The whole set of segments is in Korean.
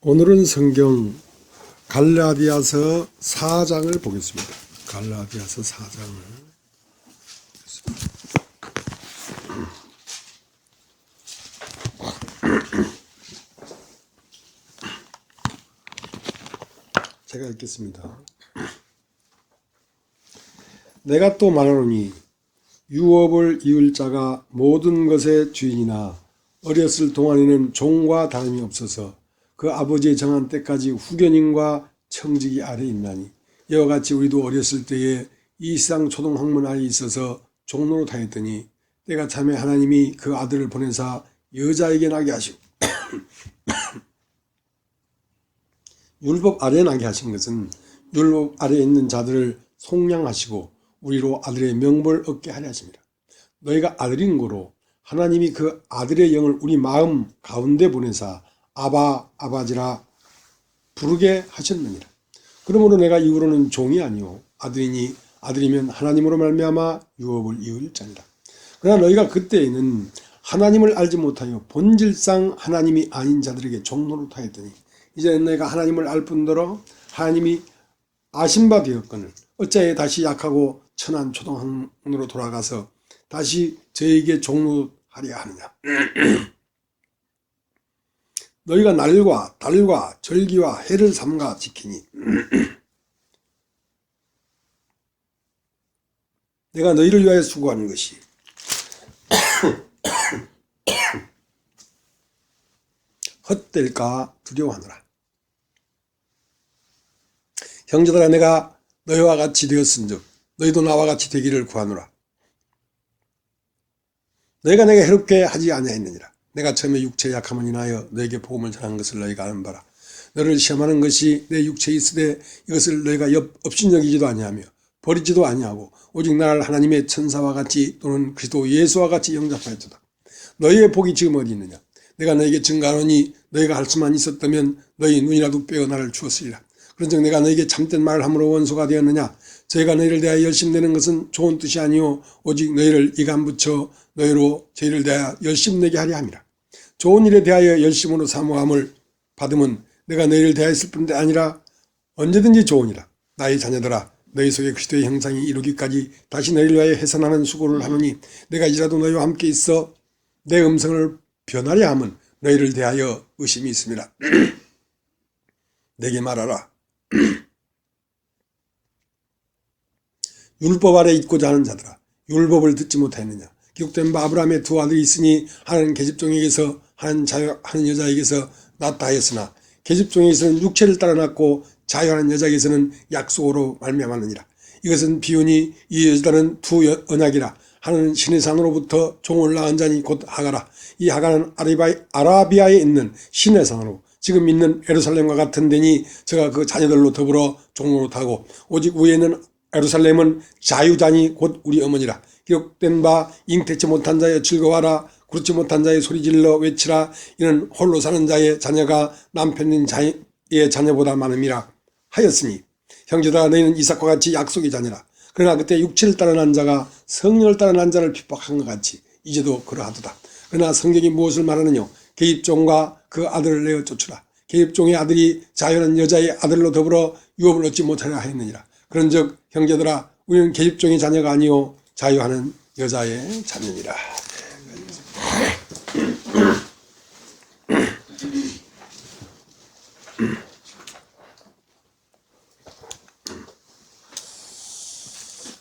오늘은 성경 갈라디아서 4장을 보겠습니다. 갈라디아서 4장을 보겠습니다. 제가 읽겠습니다. 내가 또 말하노니 유업을 이을 자가 모든 것의 주인이나 어렸을 동안에는 종과 다름이 없어서 그 아버지의 정한 때까지 후견인과 청지기 아래에 있나니 이와 같이 우리도 어렸을 때에 이 세상 초동 학문 아래에 있어서 종로로 다녔더니 때가 참에 하나님이 그 아들을 보내사 여자에게 나게 하시고 율법 아래에 나게 하신 것은 율법 아래에 있는 자들을 속량하시고 우리로 아들의 명분을 얻게 하려 하십니다. 너희가 아들인 고로 하나님이 그 아들의 영을 우리 마음 가운데 보내사 아바 아바지라 부르게 하셨느니라. 그러므로 내가 이후로는 종이 아니요 아들이니 아들이면 하나님으로 말미암아 유업을 이을 자니라. 그러나 너희가 그때에는 하나님을 알지 못하여 본질상 하나님이 아닌 자들에게 종노릇하였더니 이제는 내가 하나님을 알 뿐더러 하나님이 아신 바 되었거늘 어찌하여 다시 약하고 천한 초동학문으로 돌아가서 다시 저에게 종노릇하려 하느냐. 너희가 날과 달과 절기와 해를 삼가 지키니 내가 너희를 위하여 수고하는 것이 헛될까 두려워하노라. 형제들아, 내가 너희와 같이 되었은즉 너희도 나와 같이 되기를 구하노라. 너희가 내게 해롭게 하지 아니하였느니라. 내가 처음에 육체의 약함을 인하여 너에게 복음을 전한 것을 너희가 아는 바라. 너를 시험하는 것이 내 육체에 있으되 이것을 너희가 업신여기지도 아니하며 버리지도 아니하고 오직 나를 하나님의 천사와 같이 또는 그리스도 예수와 같이 영접하였도다. 너희의 복이 지금 어디 있느냐. 내가 너에게 증거하노니 너희가 할 수만 있었다면 너희 눈이라도 빼어 나를 주었으리라. 그런즉 내가 너에게 참된 말을 함으로 원수가 되었느냐. 저희가 너희를 대하여 열심내는 것은 좋은 뜻이 아니오 오직 너희를 이간 붙여 너희로 저희를 대하여 열심내게 하려 함이라. 좋은 일에 대하여 열심으로 사모함을 받으면 내가 너희를 대하였을 뿐 아니라 언제든지 좋으니라. 나의 자녀들아, 너희 속에 그리스도의 형상이 이루기까지 다시 너희를 위하여 해산하는 수고를 하노니 내가 이라도 너희와 함께 있어 내 음성을 변하려 함은 너희를 대하여 의심이 있습니다. 내게 말하라. 율법 아래 있고자 하는 자들아, 율법을 듣지 못하였느냐. 기록된 바 아브라함의 두 아들이 있으니 하나는 계집종에게서 하나는 자유하는 여자에게서 낳다 하였으나 계집종에게서는 육체를 따라 낳고 자유하는 여자에게서는 약속으로 말미암았느니라. 이것은 비유니 이 여자들은 두 언약이라. 하나는 신의 산으로부터 종을 낳은 자니 곧 하가라. 이 하가는 아라비아에 있는 신의 산으로 지금 있는 예루살렘과 같은 데니 저가 그 자녀들로 더불어 종노릇하고 오직 위에는 예루살렘은 자유자니 곧 우리 어머니라. 기록된 바 잉태치 못한 자여 즐거워하라. 그렇지 못한 자의 소리질러 외치라. 이는 홀로 사는 자의 자녀가 남편인 자의 자녀보다 많음이라 하였으니 형제들아, 너희는 이삭과 같이 약속의 자녀라. 그러나 그때 육체를 따라 난 자가 성령을 따라 난 자를 핍박한 것 같이 이제도 그러하도다. 그러나 성경이 무엇을 말하느냐. 계집종과 그 아들을 내어 쫓으라. 계집종의 아들이 자유하는 여자의 아들로 더불어 유업을 얻지 못하려 하였느니라. 그런즉 형제들아, 우리는 계집종의 자녀가 아니요 자유하는 여자의 자녀니라.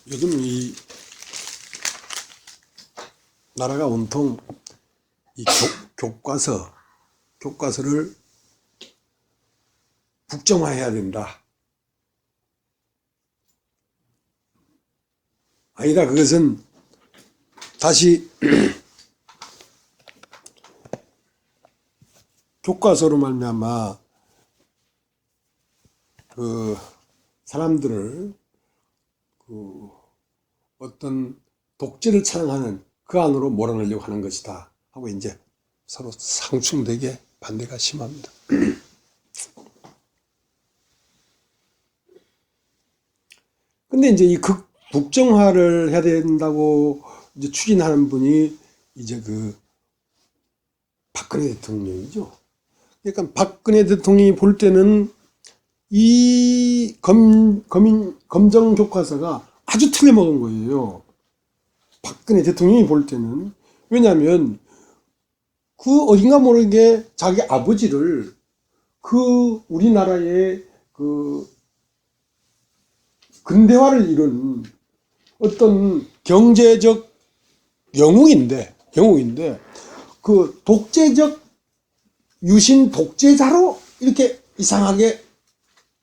요즘 이 나라가 온통 이 교과서를 국정화해야 된다. 아니다. 그것은 다시 교과서로 말미암아 그 사람들을 그 어떤 독재를 찬양하는 그 안으로 몰아넣으려고 하는 것이다 하고 이제 서로 상충되게 반대가 심합니다. 근데 이제 이 국정화를 해야 된다고 이제 추진하는 분이 이제 그 박근혜 대통령이죠. 그러니까 박근혜 대통령이 볼 때는 이 검정 교과서가 아주 틀려먹은 거예요. 박근혜 대통령이 볼 때는. 왜냐하면 그 어딘가 모르게 자기 아버지를 그 우리나라의 그 근대화를 이룬 어떤 경제적 영웅인데 그 독재적 유신 독재자로 이렇게 이상하게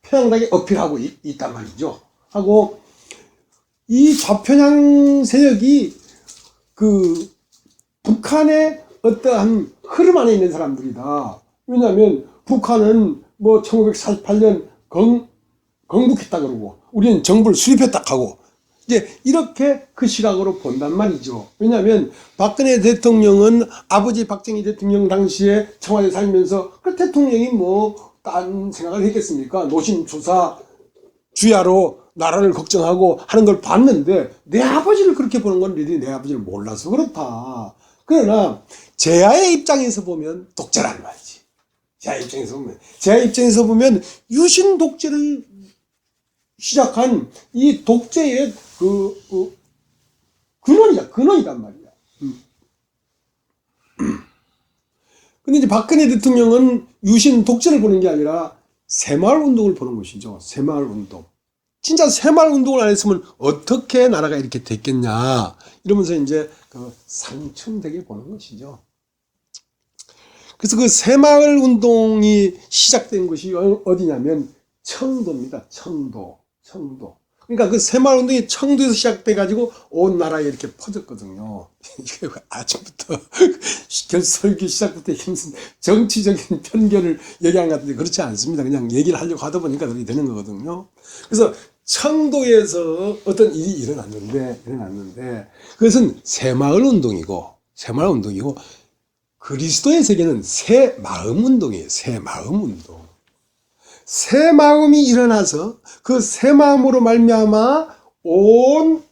편향하게 어필하고 있단 말이죠. 하고 이 좌편향 세력이 그 북한의 어떠한 흐름 안에 있는 사람들이다. 왜냐하면 북한은 뭐 1948년 건국했다 그러고 우리는 정부를 수립했다 하고 이제 이렇게 그 시각으로 본단 말이죠. 왜냐하면 박근혜 대통령은 아버지 박정희 대통령 당시에 청와대 살면서 그 대통령이 뭐 딴 생각을 했겠습니까? 노심초사 주야로 나라를 걱정하고 하는 걸 봤는데 내 아버지를 그렇게 보는 건 너희들이 내 아버지를 몰라서 그렇다. 그러나 제아의 입장에서 보면 독재란 말이지. 제아의 입장에서 보면 유신 독재를 시작한 이 독재의 근원이란 말이야. 근데 이제 박근혜 대통령은 유신 독재를 보는 게 아니라 새마을 운동을 보는 것이죠. 새마을 운동. 진짜 새마을 운동을 안 했으면 어떻게 나라가 이렇게 됐겠냐. 이러면서 이제 그 상충되게 보는 것이죠. 그래서 그 새마을 운동이 시작된 곳이 어디냐면 청도입니다. 청도. 그러니까 그 새마을 운동이 청도에서 시작돼가지고 온 나라에 이렇게 퍼졌거든요. 이게 아침부터 설교 시작부터 무슨 정치적인 편견을 얘기한 것 같은데 그렇지 않습니다. 그냥 얘기를 하려고 하다 보니까 그렇게 되는 거거든요. 그래서 청도에서 어떤 일이 일어났는데 그것은 새마을 운동이고 그리스도의 세계는 새 마음 운동이에요. 새 마음 운동. 새 마음이 일어나서 그 새 마음으로 말미암아 온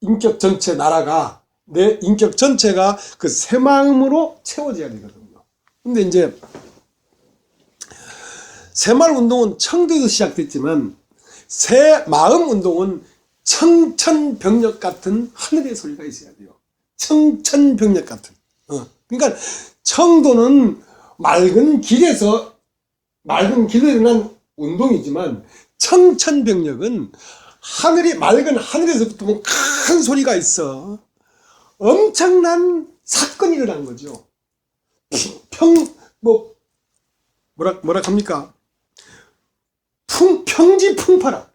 인격 전체 나라가 내 인격 전체가 그 새 마음으로 채워져야 되거든요. 근데 이제 새마을 운동은 청도에서 시작됐지만 새 마음 운동은 청천벽력 같은 하늘의 소리가 있어야 돼요. 청천벽력 같은. 그러니까 청도는 맑은 길에서 일어난 운동이지만 청천벽력은 맑은 하늘에서부터 보면 큰 소리가 있어. 엄청난 사건이 일어난 거죠. 뭐라 합니까? 평지풍파라.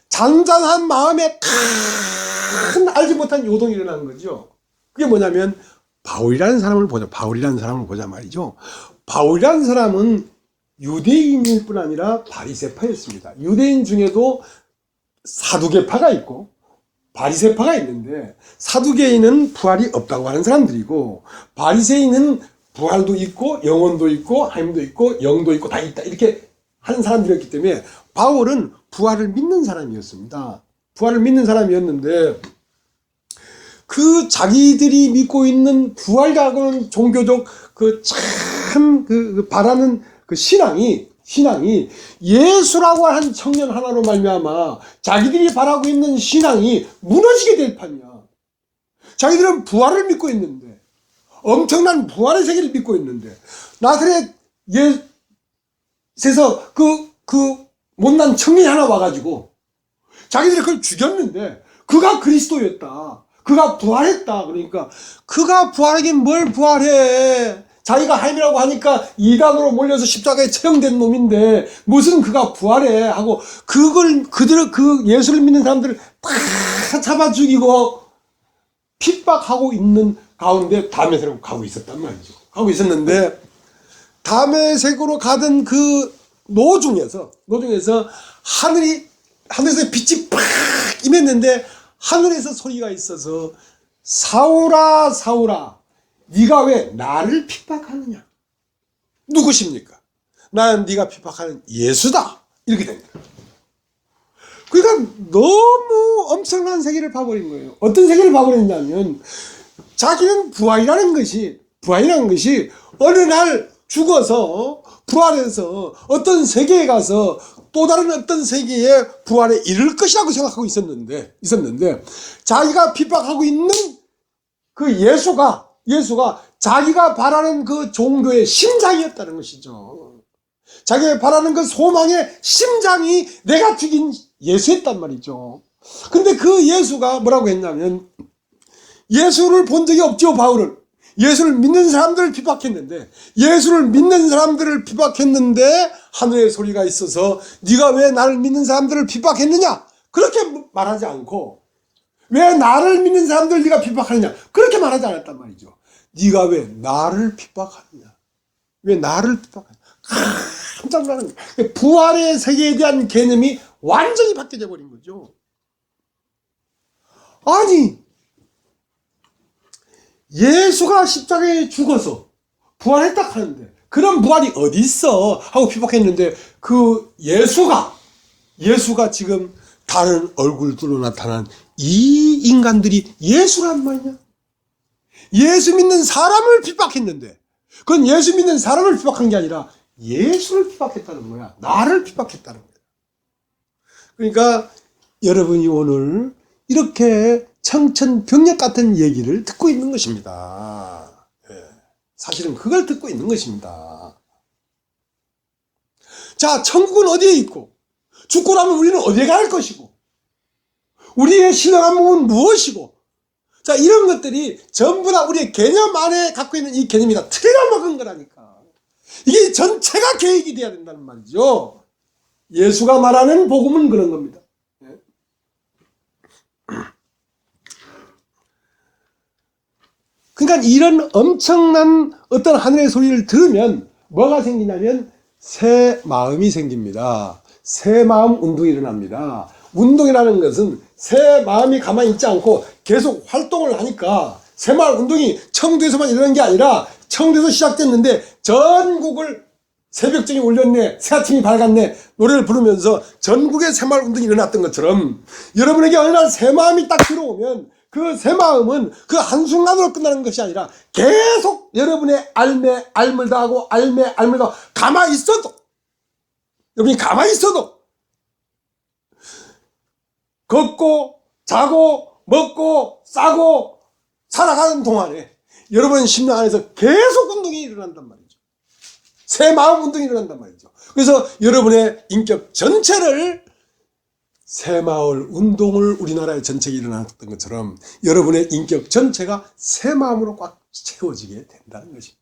잔잔한 마음에 큰 알지 못한 요동이 일어난 거죠. 그게 뭐냐면 바울이라는 사람을 보자 말이죠. 바울이라는 사람은 유대인일 뿐 아니라 바리새파였습니다. 유대인 중에도 사두개파가 있고 바리새파가 있는데 사두개인은 부활이 없다고 하는 사람들이고 바리새인은 부활도 있고 영혼도 있고 하나님도 있고 영도 있고 다 있다 이렇게 하는 사람들이었기 때문에 바울은 부활을 믿는 사람이었습니다. 부활을 믿는 사람이었는데 그 자기들이 믿고 있는 부활이라고는 종교적 바라는 그 신앙이 예수라고 하는 청년 하나로 말미암아 자기들이 바라고 있는 신앙이 무너지게 될 판이야. 자기들은 부활을 믿고 있는데 엄청난 부활의 세계를 믿고 있는데 나사렛 예수에서 그 못난 청년이 하나 와가지고 자기들이 그걸 죽였는데 그가 그리스도였다. 그가 부활했다. 그러니까 그가 부활하긴 뭘 부활해. 자기가 하나님이라고 하니까 이단으로 몰려서 십자가에 처형된 놈인데 무슨 그가 부활해 하고 그 예수를 믿는 사람들을 다 잡아 죽이고 핍박하고 있는 가운데 다메섹으로 가고 있었단 말이죠. 가고 있었는데 다메섹으로 가던 그 노중에서 하늘에서 빛이 팍 임했는데 하늘에서 소리가 있어서 사울아 사울아 네가 왜 나를 핍박하느냐? 누구십니까? 나는 네가 핍박하는 예수다. 이렇게 된 거예요. 그러니까 너무 엄청난 세계를 봐버린 거예요. 어떤 세계를 봐버렸냐면 자기는 부활이라는 것이 어느 날 죽어서 부활해서 어떤 세계에 가서 또 다른 어떤 세계의 부활에 이를 것이라고 생각하고 있었는데 자기가 핍박하고 있는 그 예수가 자기가 바라는 그 종교의 심장이었다는 것이죠. 자기가 바라는 그 소망의 심장이 내가 죽인 예수였단 말이죠. 근데 그 예수가 뭐라고 했냐면, 예수를 본 적이 없죠, 바울은. 예수를 믿는 사람들을 핍박했는데, 하늘의 소리가 있어서 네가 왜 나를 믿는 사람들을 핍박했느냐? 그렇게 말하지 않고, 왜 나를 믿는 사람들을 네가 핍박하느냐? 그렇게 말하지 않았단 말이죠. 네가 왜 나를 핍박하느냐? 왜 나를 핍박하느냐? 깜짝 놀라는 거예요. 부활의 세계에 대한 개념이 완전히 바뀌어져 버린 거죠. 아니, 예수가 십자가에 죽어서 부활했다 하는데, 그런 부활이 어디 있어? 하고 핍박했는데, 그 예수가 지금 다른 얼굴들로 나타난 이 인간들이 예수란 말이냐? 예수 믿는 사람을 핍박했는데, 그건 예수 믿는 사람을 핍박한 게 아니라 예수를 핍박했다는 거야. 나를 핍박했다는 거야. 그러니까 여러분이 오늘 이렇게 청천벽력 같은 얘기를 듣고 있는 것입니다. 사실은 그걸 듣고 있는 것입니다. 자, 천국은 어디에 있고, 죽고 나면 우리는 어디에 갈 것이고, 우리의 신령한 몸은 무엇이고, 자, 이런 것들이 전부 다 우리의 개념 안에 갖고 있는 이 개념이 다 틀려먹은 거라니까. 이게 전체가 계획이 돼야 된다는 말이죠. 예수가 말하는 복음은 그런 겁니다. 그러니까 이런 엄청난 어떤 하늘의 소리를 들으면 뭐가 생기냐면 새 마음이 생깁니다. 새 마음 운동이 일어납니다. 운동이라는 것은 새 마음이 가만히 있지 않고 계속 활동을 하니까 새 마음 운동이 청도에서만 일어난 게 아니라 청도에서 시작됐는데 전국을 새벽경이 울렸네, 새 아침이 밝았네 노래를 부르면서 전국의 새 마음 운동이 일어났던 것처럼 여러분에게 어느 날 새 마음이 딱 들어오면 그 새 마음은 그 한순간으로 끝나는 것이 아니라 계속 여러분의 알을 다하고 가만히 있어도, 여러분이 가만히 있어도 걷고 자고 먹고 싸고 살아가는 동안에 여러분 심령 안에서 계속 운동이 일어난단 말이죠. 새 마음 운동이 일어난단 말이죠. 그래서 여러분의 인격 전체를 새 마을 운동을 우리나라의 전체에 일어났던 것처럼 여러분의 인격 전체가 새 마음으로 꽉 채워지게 된다는 것입니다.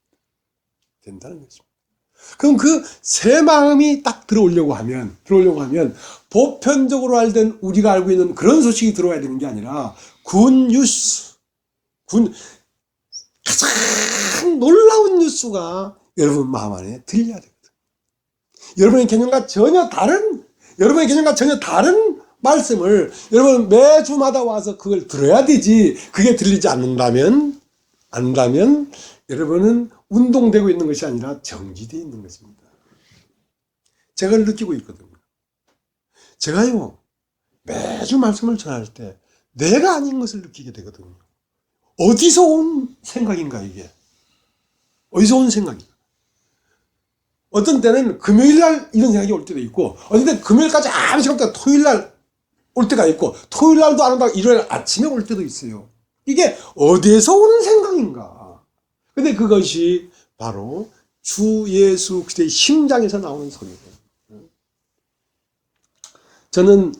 그럼 그 새 마음이 딱 들어오려고 하면 보편적으로 알던 우리가 알고 있는 그런 소식이 들어와야 되는 게 아니라 가장 놀라운 뉴스가 여러분 마음 안에 들려야 되거든. 여러분의 개념과 전혀 다른 말씀을 여러분 매주마다 와서 그걸 들어야 되지. 그게 들리지 않는다면 여러분은 운동되고 있는 것이 아니라 정지되어 있는 것입니다. 제가 느끼고 있거든요. 제가요, 매주 말씀을 전할 때 내가 아닌 것을 느끼게 되거든요. 어디서 온 생각인가, 이게? 어디서 온 생각인가? 어떤 때는 금요일날 이런 생각이 올 때도 있고, 어떤 때는 금요일까지 아무 생각 없다가 토요일날 올 때가 있고, 토요일날도 안 온다고 일요일 아침에 올 때도 있어요. 이게 어디에서 오는 생각인가? 근데 그것이 바로 주 예수 그리스도의 심장에서 나오는 소리예요. 저는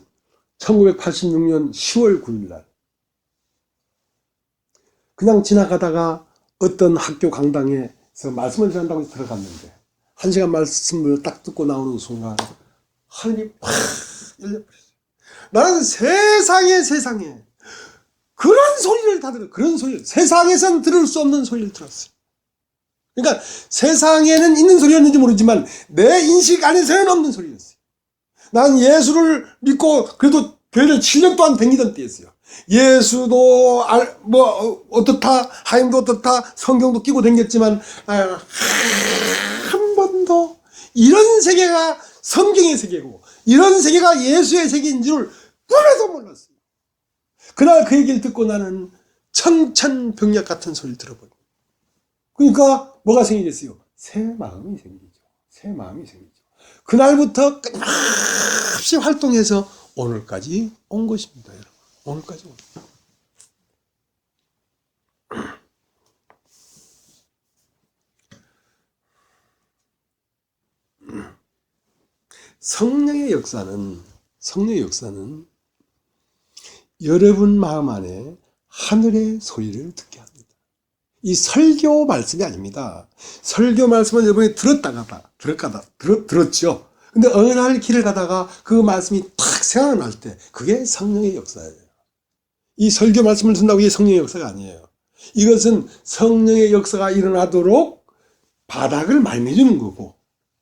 1986년 10월 9일날 그냥 지나가다가 어떤 학교 강당에서 말씀을 전한다고 해서 들어갔는데 1시간 말씀을 딱 듣고 나오는 순간 하늘이 팍 열려버렸어요. 나는 세상에 그런 소리를 다 들어요. 그런 소리를 세상에선 들을 수 없는 소리를 들었어요. 그러니까 세상에는 있는 소리였는지 모르지만 내 인식 안에서는 없는 소리였어요. 난 예수를 믿고 그래도 교회를 7년 동안 다니던 때였어요. 예수도 어떻다, 하나님도 어떻다, 성경도 끼고 다녔지만 한 번도 이런 세계가 성경의 세계고 이런 세계가 예수의 세계인 줄 꿈에도 몰랐어요. 그날 그 얘기를 듣고 나는 청천벽력 같은 소리를 들어버려요. 그러니까 뭐가 생기겠어요? 새 마음이 생기죠. 새 마음이 생기죠. 그날부터 끊임없이 활동해서 오늘까지 온 것입니다, 여러분. 오늘까지 온 것입니다. 성령의 역사는 여러분 마음 안에 하늘의 소리를 듣게 합니다. 이 설교 말씀이 아닙니다. 설교 말씀은 여러분이 들었죠. 근데 어느 날 길을 가다가 그 말씀이 탁 생각날 때 그게 성령의 역사예요. 이 설교 말씀을 듣는다고 이게 성령의 역사가 아니에요. 이것은 성령의 역사가 일어나도록 바닥을 마련해주는 거고,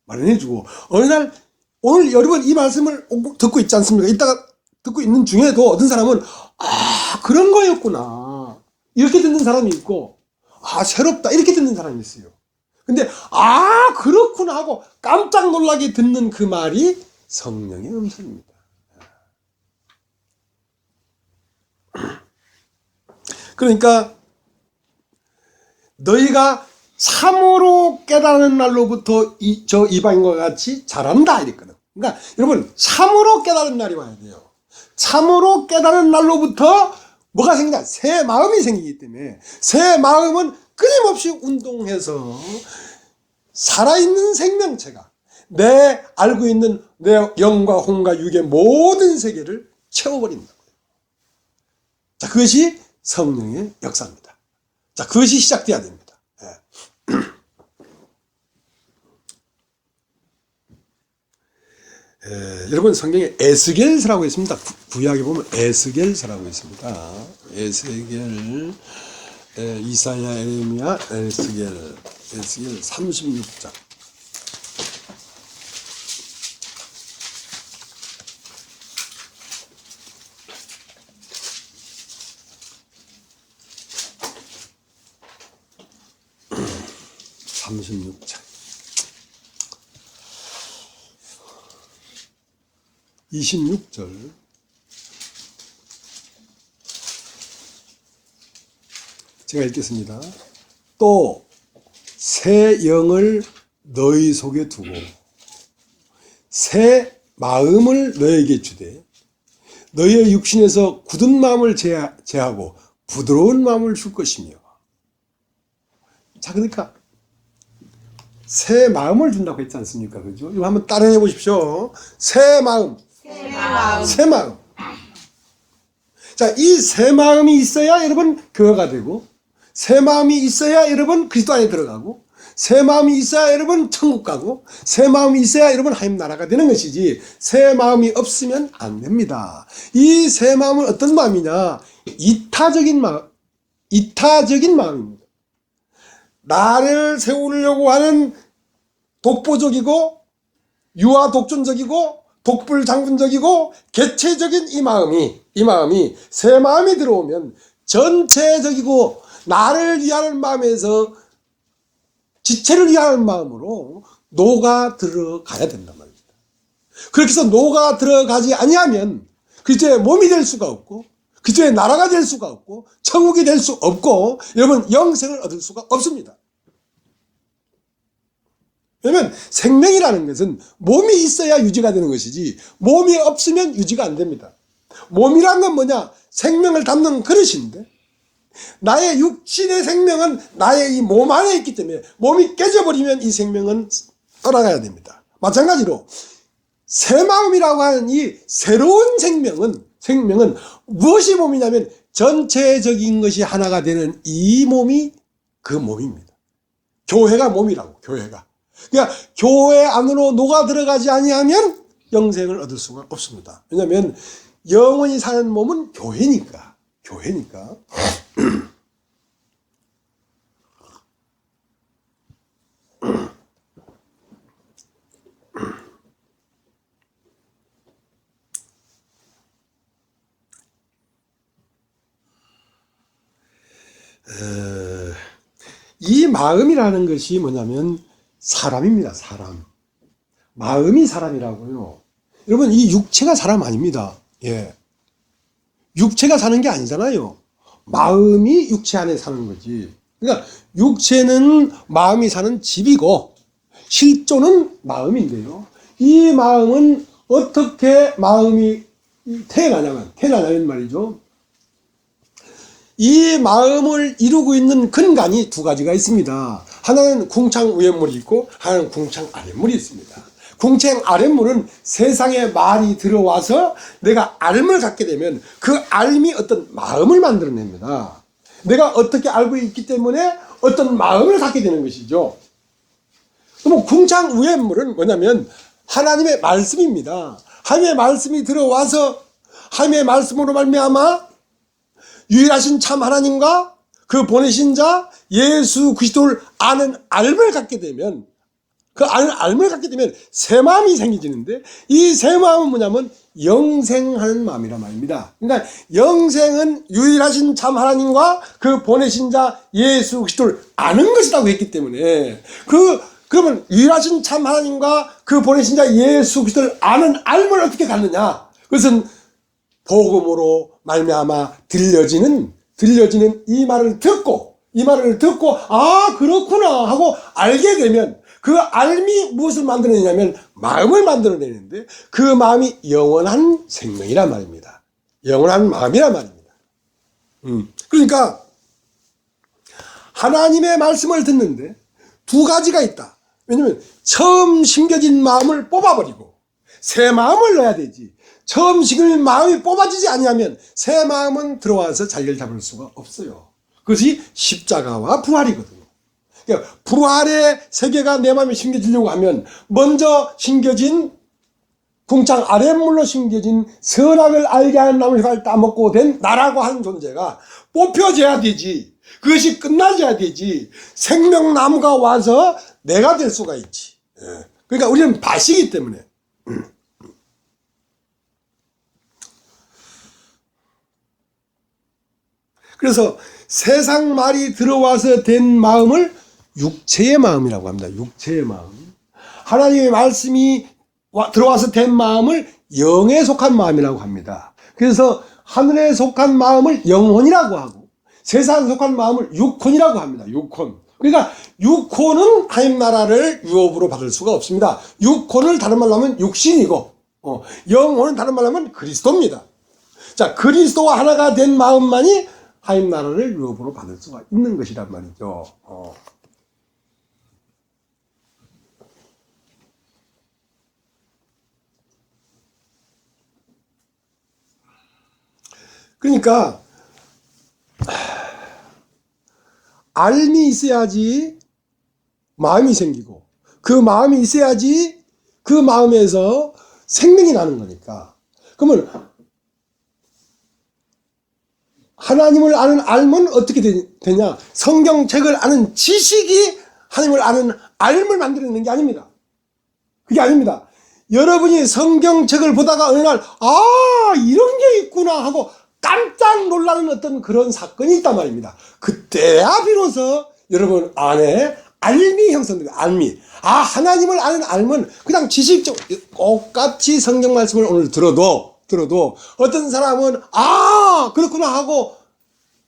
마련해주고, 어느 날 오늘 여러분 이 말씀을 듣고 있지 않습니까? 이따가 듣고 있는 중에도 어떤 사람은 그런 거였구나 이렇게 듣는 사람이 있고, 새롭다 이렇게 듣는 사람이 있어요. 근데 그렇구나 하고 깜짝 놀라게 듣는 그 말이 성령의 음성입니다. 그러니까 너희가 참으로 깨달은 날로부터 저 이방인과 같이 자란다 이랬거든. 그러니까 여러분 참으로 깨달은 날이 와야 돼요. 참으로 깨달은 날로부터 뭐가 생긴다? 새 마음이 생기기 때문에, 새 마음은 끊임없이 운동해서 살아있는 생명체가 내 알고 있는 내 영과 혼과 육의 모든 세계를 채워버린다고요. 자, 그것이 성령의 역사입니다. 자, 그것이 시작돼야 됩니다. 여러분 성경에 에스겔서라고 있습니다. 구약에 보면 에스겔서라고 있습니다. 에스겔, 이사야, 에레미야, 에스겔 36장. (36장) 26절. 제가 읽겠습니다. 또 새 영을 너희 속에 두고 새 마음을 너에게 주되 너희의 육신에서 굳은 마음을 제하고 부드러운 마음을 줄 것이며. 자, 그러니까 새 마음을 준다고 했지 않습니까? 그죠? 이거 한번 따라해 보십시오. 새 마음. 새 마음. 자, 이 새 마음이 있어야 여러분 교회가 되고, 새 마음이 있어야 여러분 그리스도 안에 들어가고, 새 마음이 있어야 여러분 천국 가고, 새 마음이 있어야 여러분 하나님 나라가 되는 것이지, 새 마음이 없으면 안 됩니다. 이 새 마음은 어떤 마음이냐? 이타적인 마음입니다. 나를 세우려고 하는 독보적이고 유아 독존적이고 독불장군적이고 개체적인 이 마음이 새 마음이 들어오면 전체적이고 나를 위하는 마음에서 지체를 위하는 마음으로 녹아 들어가야 된단 말입니다. 그렇게 해서 녹아 들어가지 아니하면 그리스도의 몸이 될 수가 없고, 그리스도의 나라가 될 수가 없고, 천국이 될 수 없고, 여러분 영생을 얻을 수가 없습니다. 왜냐면 생명이라는 것은 몸이 있어야 유지가 되는 것이지 몸이 없으면 유지가 안 됩니다. 몸이란 건 뭐냐? 생명을 담는 그릇인데, 나의 육신의 생명은 나의 이 몸 안에 있기 때문에 몸이 깨져버리면 이 생명은 떠나가야 됩니다. 마찬가지로 새 마음이라고 하는 이 새로운 생명은 무엇이 몸이냐면 전체적인 것이 하나가 되는 이 몸이 그 몸입니다. 교회가 몸이라고, 교회가. 그러니까 교회 안으로 녹아 들어가지 아니하면 영생을 얻을 수가 없습니다. 왜냐하면 영원히 사는 몸은 교회니까. 이 마음이라는 것이 뭐냐면 사람입니다. 사람. 마음이 사람이라고요. 여러분, 이 육체가 사람 아닙니다. 예. 육체가 사는 게 아니잖아요. 마음이 육체 안에 사는 거지. 그러니까 육체는 마음이 사는 집이고 실존은 마음인데요. 이 마음은 어떻게 마음이 태어나냐면 말이죠. 이 마음을 이루고 있는 근간이 두 가지가 있습니다. 하나는 궁창 위에물이 있고 하나는 궁창 아랫물이 있습니다. 궁창 아랫물은 세상에 말이 들어와서 내가 알을 갖게 되면 그 알미 어떤 마음을 만들어냅니다. 내가 어떻게 알고 있기 때문에 어떤 마음을 갖게 되는 것이죠. 그럼 궁창 위에물은 뭐냐면 하나님의 말씀입니다. 하나님의 말씀이 들어와서 하나님의 말씀으로 말미암아 유일하신 참 하나님과 그 보내신 자 예수 그리스도를 아는 알을 갖게 되면 그 아는 알을 갖게 되면 새 마음이 생기지는데 이 새 마음은 뭐냐면 영생하는 마음이란 말입니다. 그러니까 영생은 유일하신 참 하나님과 그 보내신 자 예수 그리스도를 아는 것이라고 했기 때문에 그러면 유일하신 참 하나님과 그 보내신 자 예수 그리스도를 아는 알을 어떻게 갖느냐? 그것은 복음으로 말미암아 들려지는 이 말을 듣고 아 그렇구나 하고 알게 되면 그 알미 무엇을 만들어내냐면 마음을 만들어내는데 그 마음이 영원한 생명이란 말입니다. 영원한 마음이란 말입니다. 그러니까 하나님의 말씀을 듣는데 두 가지가 있다. 왜냐면 처음 심겨진 마음을 뽑아버리고 새 마음을 넣어야 되지. 처음 심겨진 마음이 뽑아지지 않으면 새 마음은 들어와서 자리를 잡을 수가 없어요. 그것이 십자가와 부활이거든요. 그러니까 부활의 세계가 내 마음에 심겨지려고 하면 먼저 심겨진 궁창 아랫물로 심겨진 선악을 알게 하는 나무를 따먹고 된 나라고 하는 존재가 뽑혀져야 되지. 그것이 끝나져야 되지. 생명나무가 와서 내가 될 수가 있지. 그러니까 우리는 밭이기 때문에. 그래서 세상 말이 들어와서 된 마음을 육체의 마음이라고 합니다. 육체의 마음. 하나님의 말씀이 들어와서 된 마음을 영에 속한 마음이라고 합니다. 그래서 하늘에 속한 마음을 영혼이라고 하고 세상에 속한 마음을 육혼이라고 합니다. 육혼. 그러니까 육혼은 하나님 나라를 유업으로 받을 수가 없습니다. 육혼을 다른 말로 하면 육신이고 영혼은 다른 말로 하면 그리스도입니다. 자, 그리스도와 하나가 된 마음만이 하나님 나라를 유업으로 받을 수가 있는 것이란 말이죠. 그러니까 알미 있어야지 마음이 생기고 그 마음이 있어야지 그 마음에서 생명이 나는 거니까. 그러면 하나님을 아는 알면 어떻게 되냐? 성경책을 아는 지식이 하나님을 아는 알을 만들어내는 게 아닙니다. 그게 아닙니다. 여러분이 성경책을 보다가 어느 날 이런 게 있구나 하고 깜짝 놀라는 어떤 그런 사건이 있단 말입니다. 그때야 비로소 여러분 안에 알미 형성됩니다. 알미. 하나님을 아는 알면 그냥 지식적 똑같이 성경 말씀을 오늘 들어도 어떤 사람은 그렇구나 하고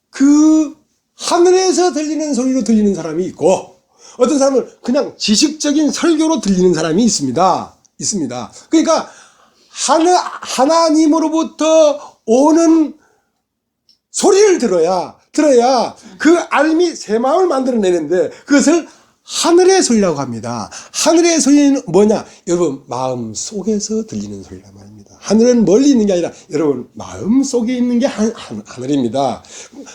그 하늘에서 들리는 소리로 들리는 사람이 있고 어떤 사람은 그냥 지식적인 설교로 들리는 사람이 있습니다. 그러니까 하나님으로부터 오는 소리를 들어야 그 알미 새 마음을 만들어내는데 그것을 하늘의 소리라고 합니다. 하늘의 소리는 뭐냐? 여러분 마음 속에서 들리는 소리란 말입니다. 하늘은 멀리 있는 게 아니라 여러분 마음 속에 있는 게 하늘입니다.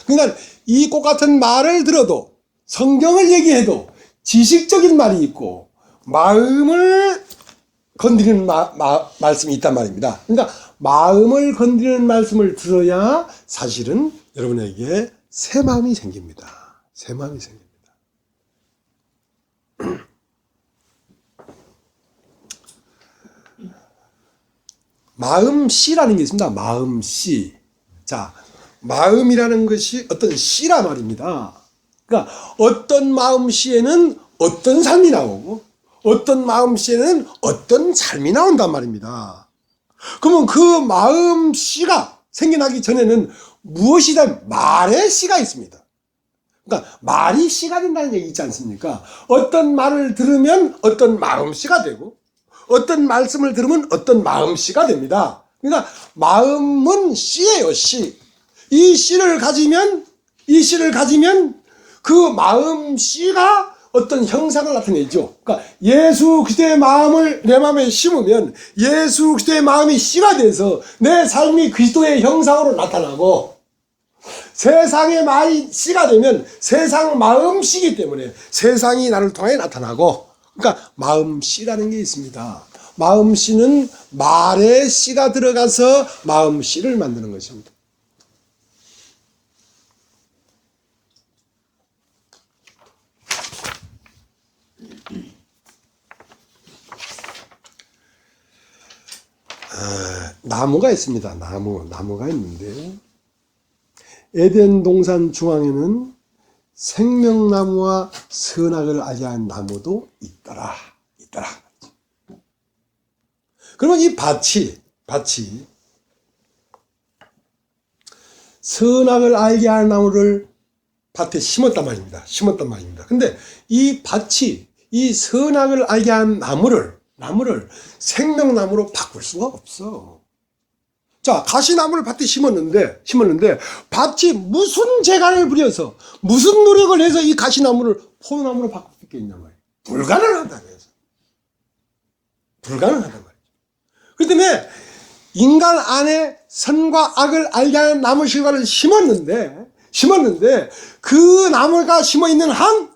그러니까 이 꽃같은 말을 들어도 성경을 얘기해도 지식적인 말이 있고 마음을 건드리는 말씀이 있단 말입니다. 그러니까 마음을 건드리는 말씀을 들어야 사실은 여러분에게 새 마음이 생깁니다. 새 마음이 생깁니다. 마음씨라는 게 있습니다. 마음씨. 자, 마음이라는 것이 어떤 씨라 말입니다. 그러니까 어떤 마음씨에는 어떤 삶이 나오고 어떤 마음씨에는 어떤 삶이 나온단 말입니다. 그러면 그 마음씨가 생겨나기 전에는 무엇이든 말의 씨가 있습니다. 그러니까 말이 씨가 된다는 얘기 있지 않습니까? 어떤 말을 들으면 어떤 마음씨가 되고 어떤 말씀을 들으면 어떤 마음씨가 됩니다. 그러니까 마음은 씨예요, 씨. 이 씨를 가지면 그 마음씨가 어떤 형상을 나타내죠. 그러니까 예수 그리스도의 마음을 내 마음에 심으면 예수 그리스도의 마음이 씨가 돼서 내 삶이 그리스도의 형상으로 나타나고, 세상의 말이 씨가 되면 세상 마음씨이기 때문에 세상이 나를 통해 나타나고, 그러니까 마음씨라는 게 있습니다. 마음씨는 말에 씨가 들어가서 마음씨를 만드는 것입니다. 나무가 있습니다. 나무가 있는데, 에덴 동산 중앙에는 생명나무와 선악을 알게 한 나무도 있더라. 그러면 이 밭이 선악을 알게 한 나무를 밭에 심었단 말입니다. 근데 이 밭이 이 선악을 알게 한 나무를 생명나무로 바꿀 수가 없어. 자, 가시나무를 밭에 심었는데 밭이 무슨 재간을 부려서 무슨 노력을 해서 이 가시나무를 포도나무로 바꿀 수 있겠냐 말이에요. 불가능하다 그래서. 불가능하단 말이죠. 그렇기 때문에 인간 안에 선과 악을 알게 하는 나무 실과를 심었는데 그 나무가 심어있는 한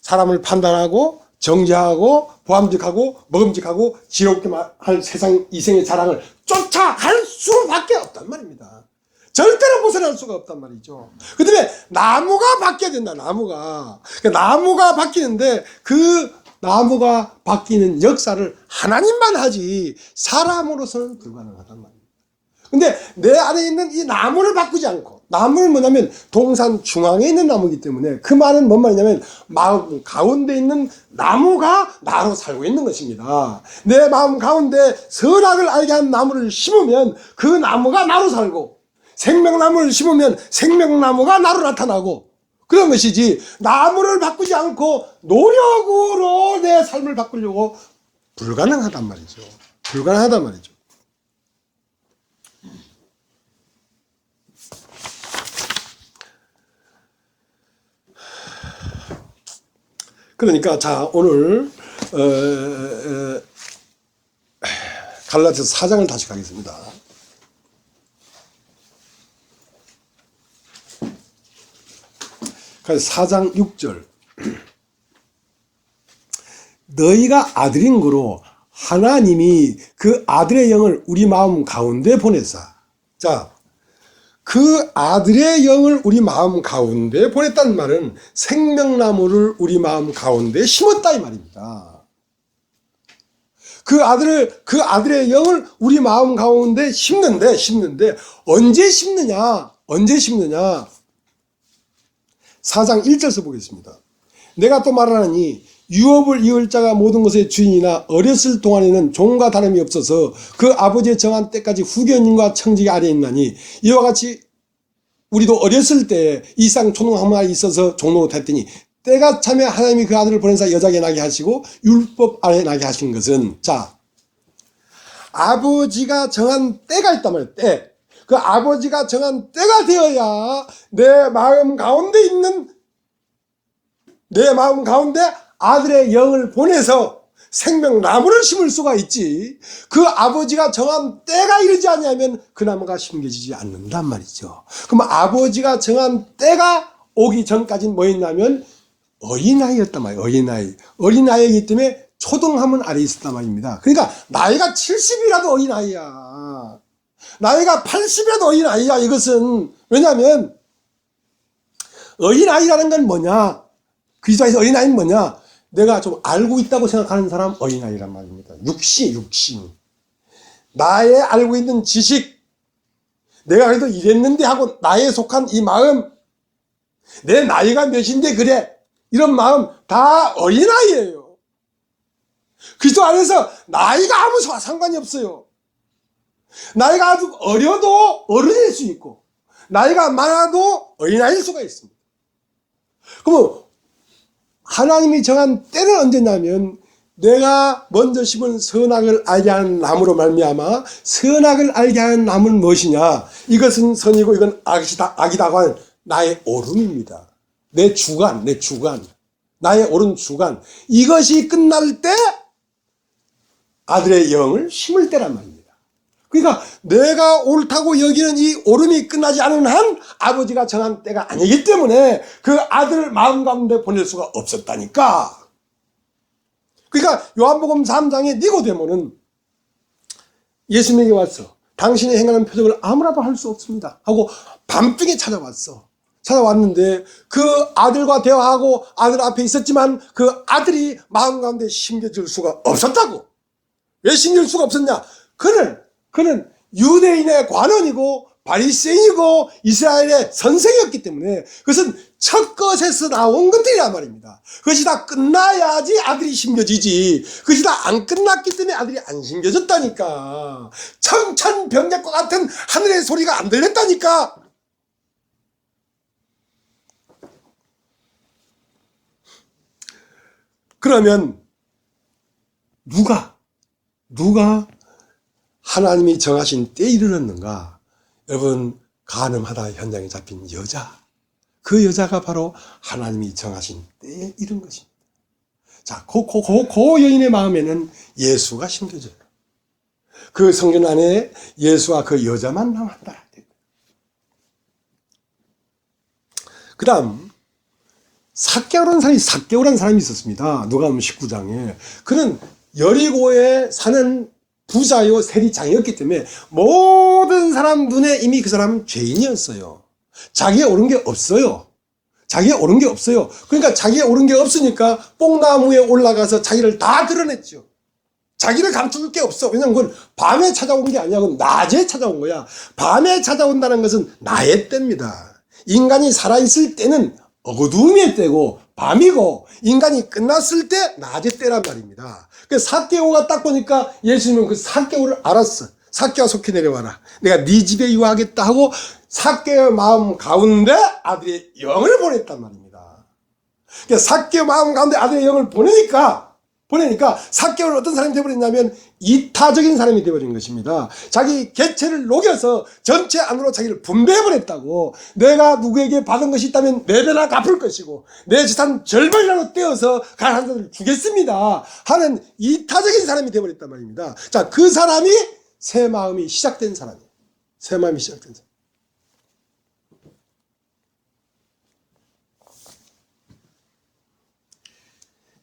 사람을 판단하고 정죄하고 보암직하고 먹음직하고 지옥게 할 세상 이생의 자랑을 쫓아갈 수밖에 없단 말입니다. 절대로 벗어날 수가 없단 말이죠. 그 때문에 나무가 바뀌어야 된다. 나무가 바뀌는데 그 나무가 바뀌는 역사를 하나님만 하지 사람으로서는 불가능하단 말입니다. 근데 내 안에 있는 이 나무를 바꾸지 않고, 나무는 뭐냐면 동산 중앙에 있는 나무이기 때문에 그 말은 뭔 말이냐면 마음 가운데 있는 나무가 나로 살고 있는 것입니다. 내 마음 가운데 선악을 알게 한 나무를 심으면 그 나무가 나로 살고, 생명나무를 심으면 생명나무가 나로 나타나고, 그런 것이지 나무를 바꾸지 않고 노력으로 내 삶을 바꾸려고 불가능하단 말이죠. 그러니까 자, 오늘 갈라디아서 4장을 다시 가겠습니다. 그래서 4장 6절, 너희가 아들인 거로 하나님이 그 아들의 영을 우리 마음 가운데 보내사. 자, 그 아들의 영을 우리 마음 가운데 보냈다는 말은 생명나무를 우리 마음 가운데 심었다 이 말입니다. 그 아들의 영을 우리 마음 가운데 심는데 언제 심느냐? 4장 1절에서 보겠습니다. 내가 또 말하니 유업을 이을 자가 모든 것의 주인이나 어렸을 동안에는 종과 다름이 없어서 그 아버지의 정한 때까지 후견인과 청지기 아래에 있나니, 이와 같이 우리도 어렸을 때에 이상 초능함이 있어서 종로로 됐더니 때가 참에 하나님이 그 아들을 보내사 여자에게 나게 하시고 율법 아래 나게 하신 것은, 자, 아버지가 정한 때가 있단 말이에요. 때. 그 아버지가 정한 때가 되어야 내 마음 가운데 아들의 영을 보내서 생명나무를 심을 수가 있지, 그 아버지가 정한 때가 이르지 않냐면 그 나무가 심겨지지 않는단 말이죠. 그럼 아버지가 정한 때가 오기 전까지는 뭐였냐면 어린아이였단 말이에요. 어린아이이기 때문에 초등학문 아래에 있었단 말입니다. 그러니까 나이가 70이라도 어린아이야, 나이가 80이라도 어린아이야. 이것은 왜냐하면 어린아이라는 건 뭐냐, 그리스도에서 어린아이는 뭐냐, 내가 좀 알고 있다고 생각하는 사람 어린아이란 말입니다. 육신. 나의 알고 있는 지식, 내가 그래도 이랬는데 하고 나에 속한 이 마음, 내 나이가 몇인데 그래, 이런 마음 다 어린아이예요. 그리스도 안에서 나이가 아무 상관이 없어요. 나이가 아주 어려도 어른일 수 있고 나이가 많아도 어린아이일 수가 있습니다. 그러면 하나님이 정한 때는 언제냐면 내가 먼저 심은 선악을 알게 하는 나무로 말미암아 선악을 알게 하는 나무는 무엇이냐? 이것은 선이고 이건 악이다고 하는 나의 오름입니다. 내 주관, 나의 옳은 주관. 이것이 끝날 때 아들의 영을 심을 때란 말입니다. 그러니까 내가 옳다고 여기는 이 옳음이 끝나지 않은 한 아버지가 정한 때가 아니기 때문에 그 아들을 마음 가운데 보낼 수가 없었다니까. 그러니까 요한복음 3장에 니고데모는 예수님에게 왔어. 당신이 행하는 표적을 아무라도 할 수 없습니다 하고 밤중에 찾아왔는데 그 아들과 대화하고 아들 앞에 있었지만 그 아들이 마음 가운데 심겨질 수가 없었다고. 왜 심겨질 수가 없었냐? 그는 유대인의 관원이고 바리새인이고 이스라엘의 선생이었기 때문에 그것은 첫 것에서 나온 것들이란 말입니다. 그것이 다 끝나야지 아들이 심겨지지. 그것이 다 안 끝났기 때문에 아들이 안 심겨졌다니까. 청천벽력과 같은 하늘의 소리가 안 들렸다니까. 그러면 누가 하나님이 정하신 때에 이르렀는가? 여러분, 간음하다 현장에 잡힌 여자, 그 여자가 바로 하나님이 정하신 때에 이른 것입니다. 자, 그 여인의 마음에는 예수가 심겨져요. 그 성전 안에 예수와 그 여자만 남았다. 그 다음 삭개오라는 사람이 있었습니다. 누가복음 19장에. 그는 여리고에 사는 부자요 세리장이었기 때문에 모든 사람 눈에 이미 그 사람은 죄인이었어요. 자기에 옳은 게 없어요. 그러니까 자기에 옳은 게 없으니까 뽕나무에 올라가서 자기를 다 드러냈죠. 자기를 감출 게 없어. 왜냐면 그건 밤에 찾아온 게 아니야. 그건 낮에 찾아온 거야. 밤에 찾아온다는 것은 나의 때입니다. 인간이 살아있을 때는 어두움의 때고 밤이고 인간이 끝났을 때 낮의 때란 말입니다. 그래서 삭개오가 딱 보니까 예수님은 그 삭개오를 알았어. 삭개오가 속히 내려와라. 내가 네 집에 유하겠다 하고 삭개오의 마음 가운데 아들의 영을 보냈단 말입니다. 그러니까 삭개오 마음 가운데 아들의 영을 보내니까 삭개오는 어떤 사람이 되어버렸냐면 이타적인 사람이 되어버린 것입니다. 자기 개체를 녹여서 전체 안으로 자기를 분배해버렸다고. 내가 누구에게 받은 것이 있다면 4배나 갚을 것이고 내 재산 절반이라도 떼어서 가난한 자들을 주겠습니다 하는 이타적인 사람이 되어버렸단 말입니다. 자, 그 사람이 새 마음이 시작된 사람이에요.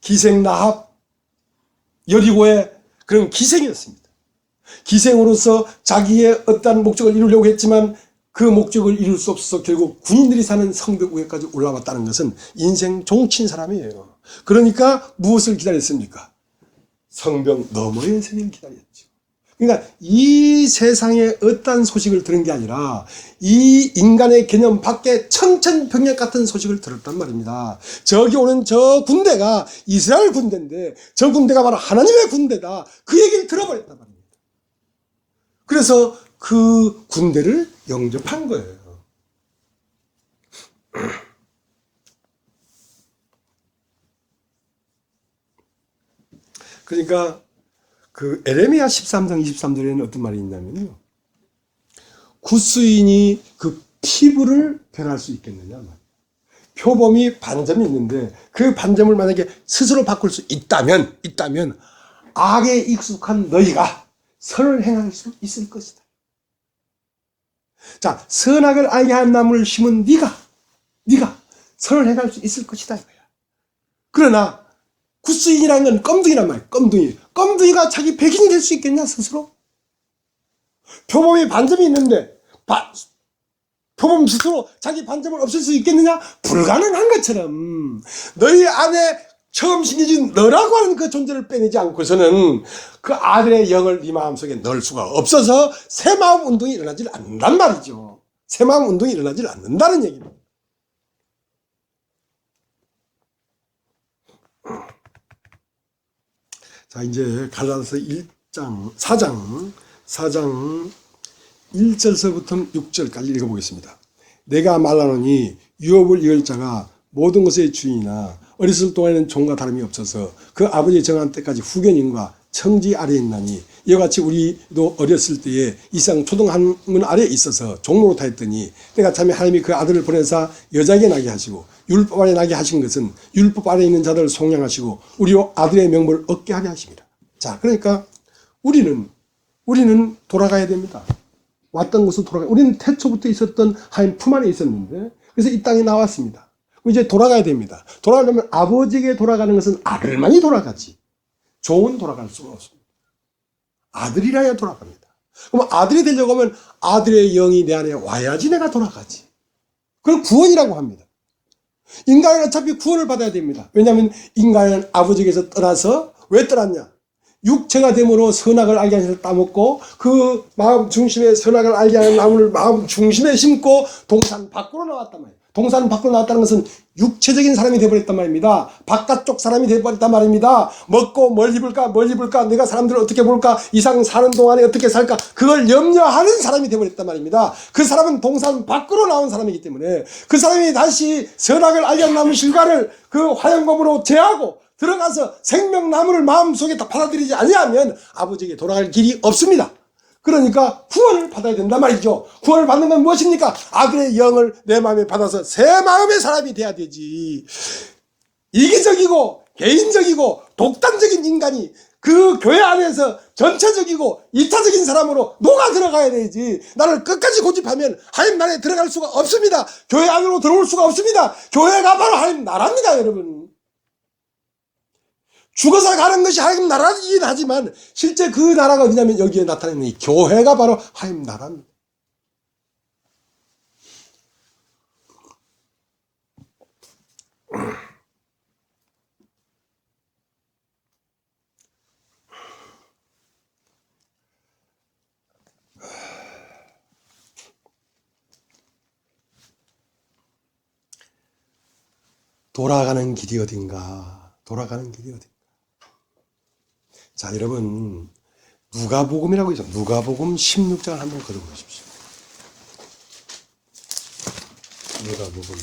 기생나합 여리고의 그런 기생이었습니다. 기생으로서 자기의 어떠한 목적을 이루려고 했지만 그 목적을 이룰 수 없어서 결국 군인들이 사는 성벽 위에까지 올라왔다는 것은 인생 종친 사람이에요. 그러니까 무엇을 기다렸습니까? 성벽 너머의 생을 기다렸죠. 그러니까 이 세상에 어떠한 소식을 들은 게 아니라 이 인간의 개념 밖에 천천병력 같은 소식을 들었단 말입니다. 저기 오는 저 군대가 이스라엘 군대인데 저 군대가 바로 하나님의 군대다. 그 얘기를 들어버렸단 말입니다. 그래서 그 군대를 영접한 거예요. 그러니까 그 에레미야 13장 23절에는 어떤 말이 있냐면요. 굿수인이 그 피부를 변할 수 있겠느냐 말이에요. 표범이 반점이 있는데 그 반점을 만약에 스스로 바꿀 수 있다면 악에 익숙한 너희가 선을 행할 수 있을 것이다. 자, 선악을 알게 한 나무를 심은 네가 선을 행할 수 있을 것이다 이거야. 그러나 굿수인이라는 건 껌둥이란 말이에요. 껌둥이가 자기 백인이 될 수 있겠냐 스스로? 표범이 반점이 있는데 표범 스스로 자기 반점을 없앨 수 있겠느냐? 불가능한 것처럼 너희 안에 처음 심겨진 너라고 하는 그 존재를 빼내지 않고서는 그 아들의 영을 네 마음속에 넣을 수가 없어서 새 마음 운동이 일어나질 않는단 말이죠. 새 마음 운동이 일어나질 않는다는 얘기입니다. 자, 이제 갈라디아서 4장 1절서부터 6절까지 읽어보겠습니다. 내가 말하노니 유업을 이을 자가 모든 것의 주인이나 어렸을 동안에는 종과 다름이 없어서 그 아버지의 정한 때까지 후견인과 청지 아래에 있나니, 이와 같이 우리도 어렸을 때에 이상 초등학문 아래에 있어서 종로로 타했더니 때가 참에 하나님이 그 아들을 보내사 여자에게 나게 하시고 율법 아래 나게 하신 것은 율법 아래 있는 자들을 속량하시고 우리로 아들의 명분을 얻게 하려 하십니다. 자, 그러니까 우리는 돌아가야 됩니다. 왔던 곳으로 돌아가야. 우리는 태초부터 있었던 하나님 품 안에 있었는데, 그래서 이 땅에 나왔습니다. 이제 돌아가야 됩니다. 돌아가려면 아버지에게 돌아가는 것은 아들만이 돌아가지, 종은 돌아갈 수가 없습니다. 아들이라야 돌아갑니다. 그럼 아들이 되려고 하면 아들의 영이 내 안에 와야지 내가 돌아가지. 그걸 구원이라고 합니다. 인간은 어차피 구원을 받아야 됩니다. 왜냐하면 인간은 아버지에게서 떠나서, 왜 떠났냐? 육체가 됨으로 선악을 알게 하셔서 따먹고, 그 마음 중심에 선악을 알게 하는 나무를 마음 중심에 심고 동산 밖으로 나왔단 말이에요. 동산 밖으로 나왔다는 것은 육체적인 사람이 되어버렸단 말입니다. 바깥쪽 사람이 되어버렸단 말입니다. 먹고 뭘 입을까, 내가 사람들을 어떻게 볼까, 이상 사는 동안에 어떻게 살까, 그걸 염려하는 사람이 되어버렸단 말입니다. 그 사람은 동산 밖으로 나온 사람이기 때문에 그 사람이 다시 선악을 알게 하는 나무 실과를 그 화영검으로 제하고 들어가서 생명나무를 마음속에 다 받아들이지 아니하면 아버지에게 돌아갈 길이 없습니다. 그러니까 구원을 받아야 된단 말이죠. 구원을 받는 건 무엇입니까? 아들의 영을 내 마음에 받아서 새 마음의 사람이 돼야 되지. 이기적이고 개인적이고 독단적인 인간이 그 교회 안에서 전체적이고 이타적인 사람으로 녹아 들어가야 되지. 나를 끝까지 고집하면 하나님 나라에 들어갈 수가 없습니다. 교회 안으로 들어올 수가 없습니다. 교회가 바로 하나님 나라입니다, 여러분. 죽어서 가는 것이 하나님 나라이긴 하지만 실제 그 나라가 어디냐면 여기에 나타나는 이 교회가 바로 하나님 나라입니다. 돌아가는 길이 어딘가? 돌아가는 길이 어딘가? 자, 여러분, 누가복음이라고 있죠. 누가복음 16장을 한번 걷어보십시오. 누가복음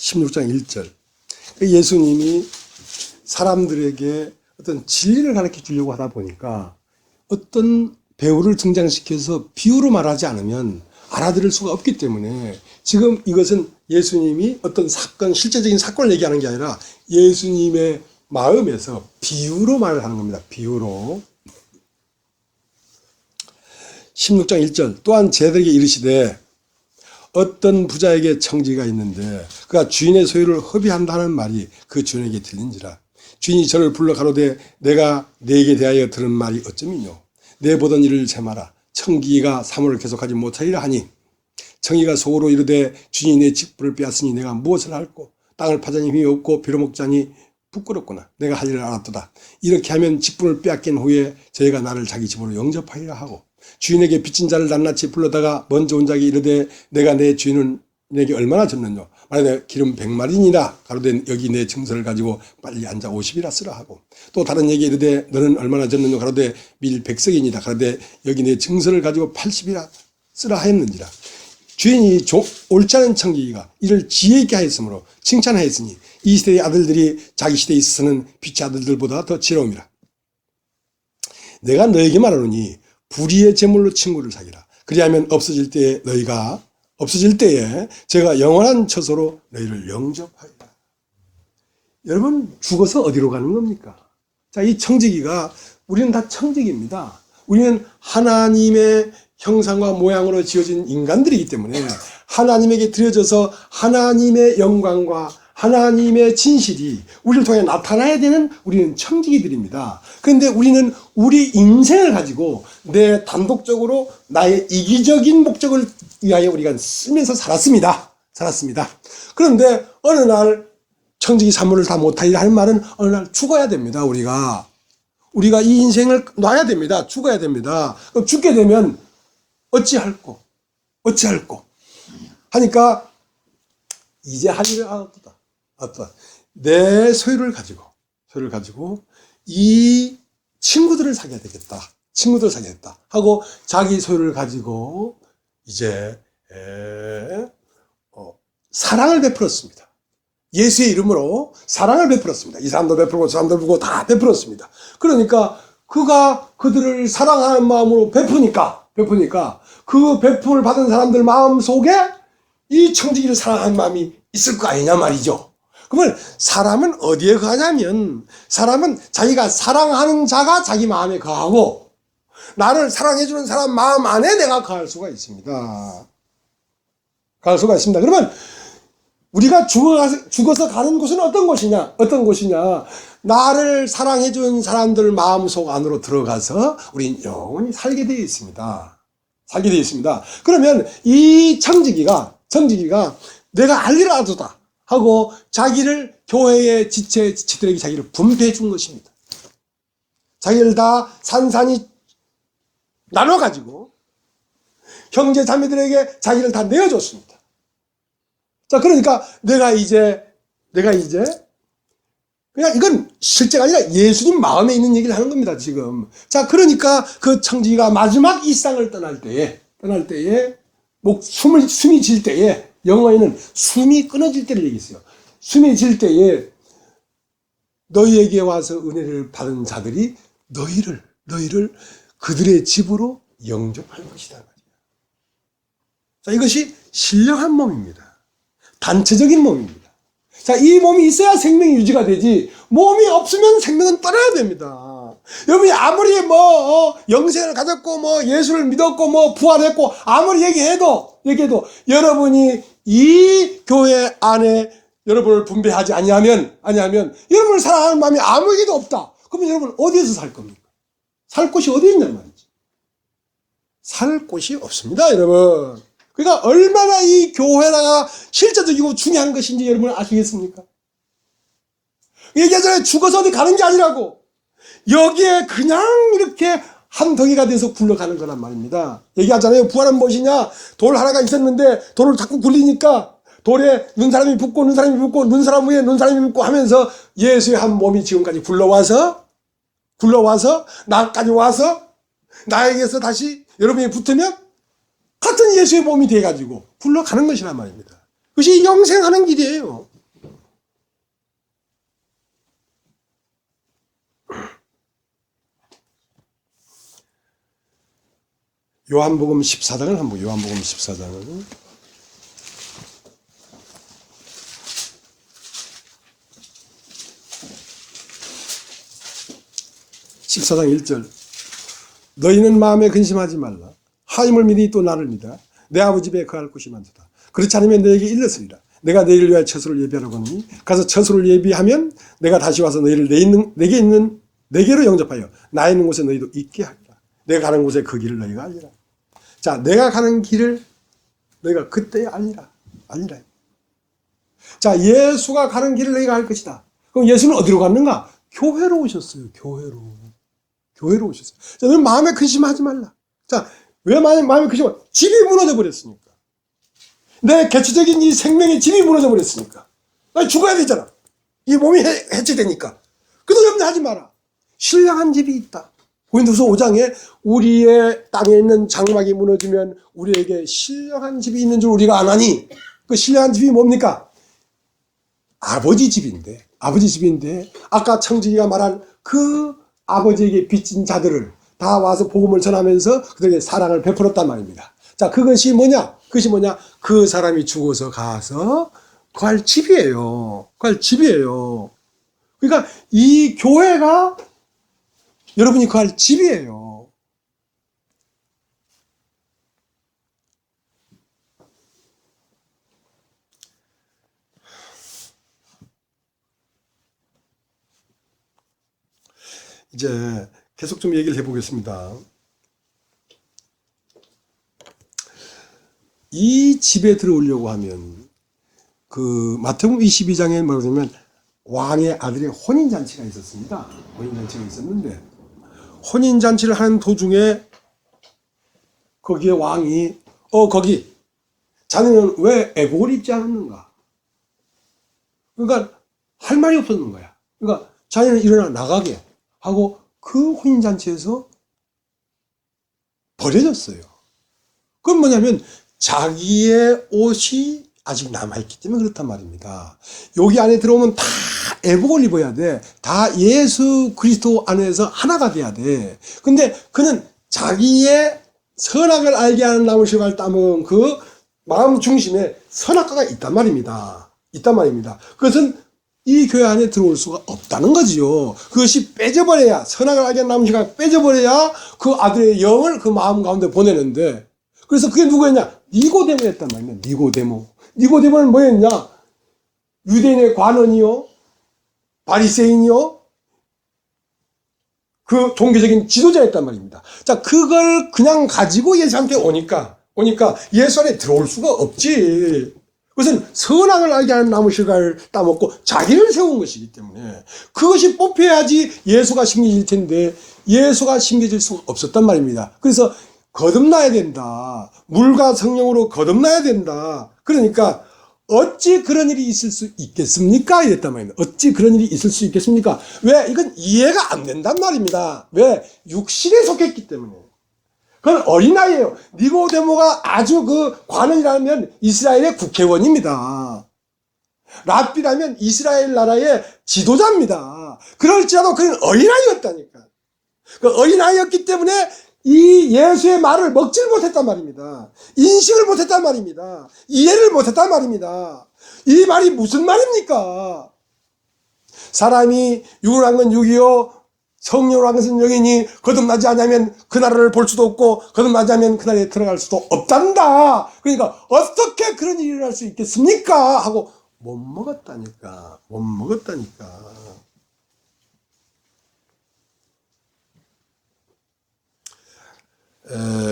16장 1절. 예수님이 사람들에게 어떤 진리를 가르쳐 주려고 하다 보니까 어떤 배우를 등장시켜서 비유로 말하지 않으면 알아들을 수가 없기 때문에 지금 이것은 예수님이 어떤 사건, 실제적인 사건을 얘기하는 게 아니라 예수님의 마음에서 비유로 말을 하는 겁니다. 비유로. 16장 1절. 또한 제들에게 이르시되 어떤 부자에게 청지가 있는데 그가 주인의 소유를 허비한다는 말이 그 주인에게 들린지라. 주인이 저를 불러 가로되 내가 네게 대하여 들은 말이 어쩌미뇨. 내 보던 일을 재마라. 청기가 사모를 계속하지 못하리라 하니 청기가 속으로 이르되 주인이 내 직분을 빼앗으니 내가 무엇을 할꼬. 땅을 파자니 힘이 없고 빌어먹자니 부끄럽구나. 내가 할 일을 알았도다. 이렇게 하면 직분을 빼앗긴 후에 저희가 나를 자기 집으로 영접하리라 하고 주인에게 빚진 자를 낱낱이 불러다가 먼저 온 자에게 이르되 내가 내 주인은 내게 얼마나 졌느냐. 말하되 기름 100마리니라. 가로되 여기 내 증서를 가지고 빨리 앉아 50이라 쓰라 하고 또 다른 얘기 이르되 너는 얼마나 졌느냐. 가로되 밀 100석이니라. 가로되 여기 내 증서를 가지고 80이라 쓰라 하였는지라. 주인이 옳지 않은 청지기가 이를 지혜 있게 하였으므로 칭찬하였으니 이 시대의 아들들이 자기 시대에 있어서는 빛의 아들들보다 더 지혜로움이라. 내가 너에게 말하노니 불의의 제물로 친구를 사귀라. 그리하면 없어질 때에 제가 영원한 처소로 너희를 영접하리라. 여러분, 죽어서 어디로 가는 겁니까? 자, 이 청지기가, 우리는 다 청지기입니다. 우리는 하나님의 형상과 모양으로 지어진 인간들이기 때문에 하나님에게 드려져서 하나님의 영광과 하나님의 진실이 우리를 통해 나타나야 되는 우리는 청지기들입니다. 그런데 우리는 우리 인생을 가지고 내 단독적으로 나의 이기적인 목적을 위하여 우리가 쓰면서 살았습니다. 그런데 어느 날 청지기 사물을 다 못하리라 할 말은 어느 날 죽어야 됩니다. 우리가 이 인생을 놔야 됩니다. 죽어야 됩니다. 그럼 죽게 되면 어찌할꼬 하니까 이제 할 일을 알았다. 내 소유를 가지고 소유를 가지고 이 친구들을 사귀어야 되겠다. 친구들을 사귀겠다 하고 자기 소유를 가지고 이제 사랑을 베풀었습니다. 예수의 이름으로 사랑을 베풀었습니다. 이 사람도 베풀고 저 사람도 베풀고 다 베풀었습니다. 그러니까 그가 그들을 사랑하는 마음으로 베푸니까 그 베풀 받은 사람들 마음 속에 이 청지기를 사랑하는 마음이 있을 거 아니냐 말이죠. 그러면 사람은 어디에 거하냐면 사람은 자기가 사랑하는 자가 자기 마음에 거하고 나를 사랑해주는 사람 마음 안에 내가 거할 수가 있습니다. 거할 수가 있습니다. 그러면 우리가 죽어서 가는 곳은 어떤 곳이냐? 나를 사랑해준 사람들 마음속 안으로 들어가서 우린 영원히 살게 되어 있습니다. 그러면 이 청지기가 내가 알리라도다 하고 자기를 교회의 지체들에게 자기를 분배해 준 것입니다. 자기를 다 산산이 나눠가지고 형제 자매들에게 자기를 다 내어줬습니다. 자, 그러니까 내가 이제 그냥 이건 실제가 아니라 예수님 마음에 있는 얘기를 하는 겁니다, 지금. 자, 그러니까 그 청지기가 마지막 이 세상을 떠날 때에 숨이 질 때에, 영어에는 숨이 끊어질 때를 얘기했어요. 숨이 질 때에 너희에게 와서 은혜를 받은 자들이 너희를 그들의 집으로 영접할 것이다. 자, 이것이 신령한 몸입니다. 단체적인 몸입니다. 자, 이 몸이 있어야 생명이 유지가 되지, 몸이 없으면 생명은 떠나야 됩니다. 여러분이 아무리 영생을 가졌고, 예수를 믿었고, 부활했고, 아무리 얘기해도, 여러분이 이 교회 안에 여러분을 분배하지 아니하면, 여러분을 사랑하는 마음이 아무에게도 없다. 그러면 여러분 어디에서 살 겁니까? 살 곳이 어디 있냔 말이지. 살 곳이 없습니다, 여러분. 그러니까 얼마나 이 교회가 실제적이고 중요한 것인지 여러분 아시겠습니까? 얘기하잖아요. 죽어서 어디 가는 게 아니라고. 여기에 그냥 이렇게 한 덩이가 돼서 굴러가는 거란 말입니다. 얘기하잖아요. 부활은 무엇이냐? 돌 하나가 있었는데 돌을 자꾸 굴리니까 돌에 눈사람이 붙고 눈사람 위에 눈사람이 붙고 하면서 예수의 한 몸이 지금까지 굴러와서 나까지 와서 나에게서 다시 여러분이 붙으면 같은 예수의 몸이 돼가지고 굴러가는 것이란 말입니다. 그것이 영생하는 길이에요. 요한복음 14장을 한번 요한복음 14장을 14장 1절 너희는 마음에 근심하지 말라. 하나님을 믿으니 또 나를 믿어. 내 아버지 집에 거할 곳이 많도다. 그렇지 않으면 너에게 일렀으리라. 내가 너희를 위하여 처소를 예비하려고 하노니 가서 처소를 예비하면 내가 다시 와서 너희를 내게로 영접하여 나 있는 곳에 너희도 있게 하리라. 내가 가는 곳에 그 길을 너희가 알리라. 자, 내가 가는 길을 너희가 그때 알리라. 자, 예수가 가는 길을 너희가 알 것이다. 그럼 예수는 어디로 갔는가? 교회로 오셨어요. 교회로 오셨어요. 자, 너는 마음에 근심하지 말라. 자, 왜 마음에 근심하냐? 집이 무너져 버렸으니까. 내 개체적인 이 생명의 집이 무너져 버렸으니까. 나 죽어야 되잖아. 이 몸이 해체되니까. 그도 염려하지 마라. 신령한 집이 있다. 고린도서 5장에 우리의 땅에 있는 장막이 무너지면 우리에게 신령한 집이 있는 줄 우리가 아나니, 그 신령한 집이 뭡니까? 아버지 집인데 아까 청지기가 말한 그 아버지에게 빚진 자들을 다 와서 복음을 전하면서 그들에게 사랑을 베풀었단 말입니다. 자, 그것이 뭐냐? 그 사람이 죽어서 가서 거할 집이에요. 그러니까 이 교회가 여러분이 거할 집이에요. 이제 계속 좀 얘기를 해보겠습니다. 이 집에 들어오려고 하면 그 마태복음 22장에 말하자면 왕의 아들의 혼인잔치가 있었습니다. 혼인잔치가 있었는데 혼인잔치를 하는 도중에 거기에 왕이 거기 자네는 왜 애복을 입지 않았는가? 그러니까 할 말이 없었는 거야. 그러니까 자네는 일어나 나가게 하고 그 혼인잔치에서 버려졌어요. 그건 뭐냐면 자기의 옷이 아직 남아있기 때문에 그렇단 말입니다. 여기 안에 들어오면 다 애복을 입어야 돼. 다 예수 그리스도 안에서 하나가 돼야 돼. 근데 그는 자기의 선악을 알게 하는 나무 실과를 따먹은 그 마음 중심에 선악과가 있단 말입니다. 있단 말입니다. 그것은 이 교회 안에 들어올 수가 없다는 거지요. 그것이 빼져버려야, 선악을 알게 하는 나무 실과가 빼져버려야 그 아들의 영을 그 마음 가운데 보내는데, 그래서 그게 누구였냐? 니고데모였단 말이야. 니고데모. 니고데모는 뭐였냐? 유대인의 관원이요, 바리새인이요, 그 종교적인 지도자였단 말입니다. 자, 그걸 그냥 가지고 예수한테 오니까 예수 안에 들어올 수가 없지. 그것은 선악을 알게 하는 나무 실과를 따먹고 자기를 세운 것이기 때문에 그것이 뽑혀야지 예수가 심겨질 텐데 예수가 심겨질 수가 없었단 말입니다. 그래서 거듭나야 된다. 물과 성령으로 거듭나야 된다. 그러니까 어찌 그런 일이 있을 수 있겠습니까? 이랬단 말입니다. 어찌 그런 일이 있을 수 있겠습니까? 왜? 이건 이해가 안 된단 말입니다. 왜? 육신에 속했기 때문에. 그건 어린아이예요. 니고데모가 아주 그 관원이라면 이스라엘의 국회의원입니다. 랍비라면 이스라엘 나라의 지도자입니다. 그럴지라도 그는 어린아이였다니까. 그 어린아이였기 때문에 이 예수의 말을 먹질 못했단 말입니다. 인식을 못했단 말입니다. 이해를 못했단 말입니다. 이 말이 무슨 말입니까? 사람이 육을 한 건 육이요, 성령으로 한 것은 영이니 거듭나지 않으면 그 나라를 볼 수도 없고 거듭나지 않으면 그 나라에 들어갈 수도 없단다. 그러니까 어떻게 그런 일이 일어날 수 있겠습니까? 하고 못 먹었다니까. 못 먹었다니까.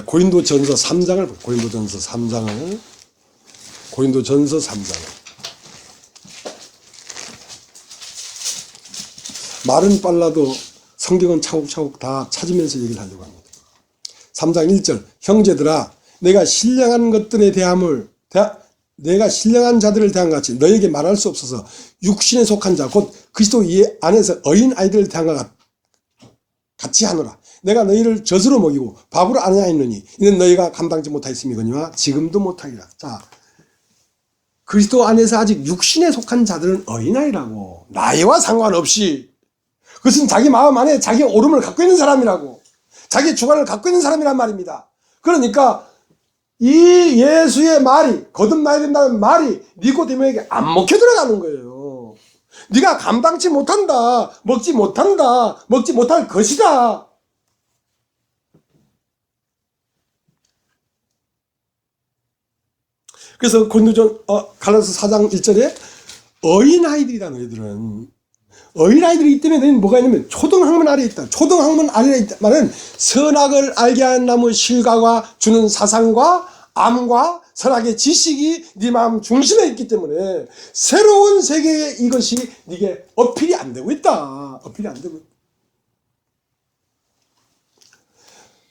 고린도전서 3장을 고린도전서 3장을 말은 빨라도 성경은 차곡차곡 다 찾으면서 얘기를 하려고 합니다. 3장 1절 형제들아 내가 신령한 것들에 내가 신령한 자들을 대한 것 같이 너에게 말할 수 없어서 육신에 속한 자 곧 그리스도 안에서 어린 아이들을 대한 것 같이 하노라. 내가 너희를 젖으로 먹이고 밥으로 안하였느니 이는 너희가 감당지 못하였음이거니와 지금도 못하리라. 자, 그리스도 안에서 아직 육신에 속한 자들은 어린아이라고. 나이와 상관없이 그것은 자기 마음 안에 자기 오름을 갖고 있는 사람이라고, 자기 주관을 갖고 있는 사람이란 말입니다. 그러니까 이 예수의 말이, 거듭나야 된다는 말이 니고데모에게 안 먹혀 들어가는 거예요. 네가 감당치 못한다, 먹지 못한다, 먹지 못할 것이다. 그래서 갈라디아서 4장 1절에 어린아이들이다. 너희들은 어린아이들이기 때문에 너희는 뭐가 있냐면 초등학문 아래에 있다. 초등학문 아래에 있다 말은 선악을 알게 하는 나무 실과가 주는 사상과 암과 선악의 지식이 네 마음 중심에 있기 때문에 새로운 세계에 이것이 네게 어필이 안 되고 있다. 어필이 안 되고 있다.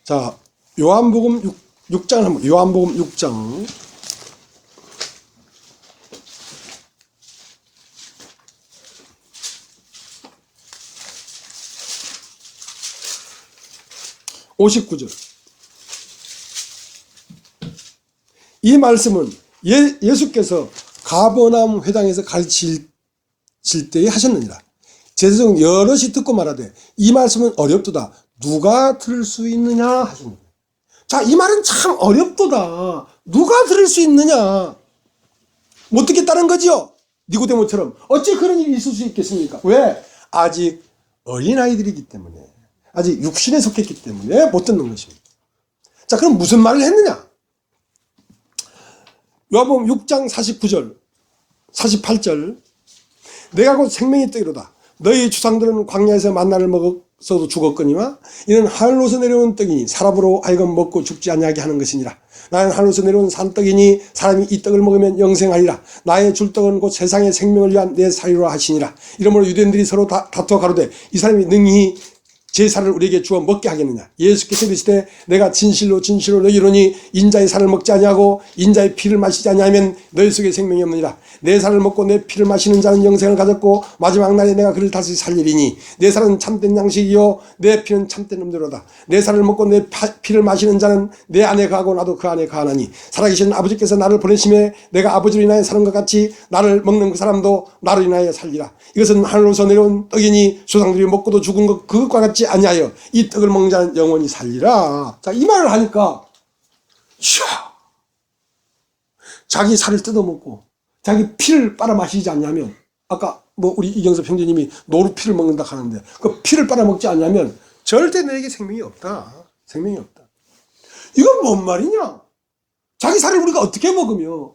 자, 요한복음 6장을 한번, 요한복음 6장 59절. 이 말씀은 예수께서 가버나움 회당에서 가르칠 때에 하셨느니라. 제사장 여럿이 듣고 말하되 이 말씀은 어렵도다. 누가 들을 수 있느냐 하십니다. 자, 이 말은 참 어렵도다. 누가 들을 수 있느냐. 못 듣겠다는 거지요. 니고데모처럼. 어찌 그런 일이 있을 수 있겠습니까? 왜? 아직 어린아이들이기 때문에. 아직 육신에 속했기 때문에 못 듣는 것입니다. 자, 그럼 무슨 말을 했느냐? 요한복음 6장 49절, 48절. 내가 곧 생명의 떡이로다. 너희 주상들은 광야에서 만나를 먹어서도 죽었거니와 이는 하늘로서 내려온 떡이니 사람으로 하여금 먹고 죽지 아니하게 하는 것이니라. 나는 하늘로서 내려온 산떡이니 사람이 이 떡을 먹으면 영생하리라. 나의 줄 떡은 곧 세상의 생명을 위한 내 살이라 하시니라. 이러므로 유대인들이 서로 다투어 가로되 이 사람이 능히 제 살을 우리에게 주어 먹게 하겠느냐. 예수께서 이르시되 내가 진실로 진실로 너희로 이르노니 인자의 살을 먹지 아니하고 인자의 피를 마시지 아니하면 너희 속에 생명이 없느니라. 내 살을 먹고 내 피를 마시는 자는 영생을 가졌고 마지막 날에 내가 그를 다시 살리리니 내 살은 참된 양식이요 내 피는 참된 음료로다. 내 살을 먹고 내 피를 마시는 자는 내 안에 거하고 나도 그 안에 거하나니 살아계신 아버지께서 나를 보내심에 내가 아버지로 인하여 사는 것 같이 나를 먹는 그 사람도 나로 인하여 살리라. 이것은 하늘로서 내려온 떡이니 조상들이 먹고도 죽은 것 그것과 같이 아니하여 이 떡을 먹는 자는 영원히 살리라. 자, 이 말을 하니까 자기 살을 뜯어먹고 자기 피를 빨아마시지 않냐면, 아까 우리 이경섭 형제님이 노루피를 먹는다 하는데 그 피를 빨아먹지 않냐면 절대 너에게 생명이 없다. 생명이 없다. 이건 뭔 말이냐? 자기 살을 우리가 어떻게 먹으며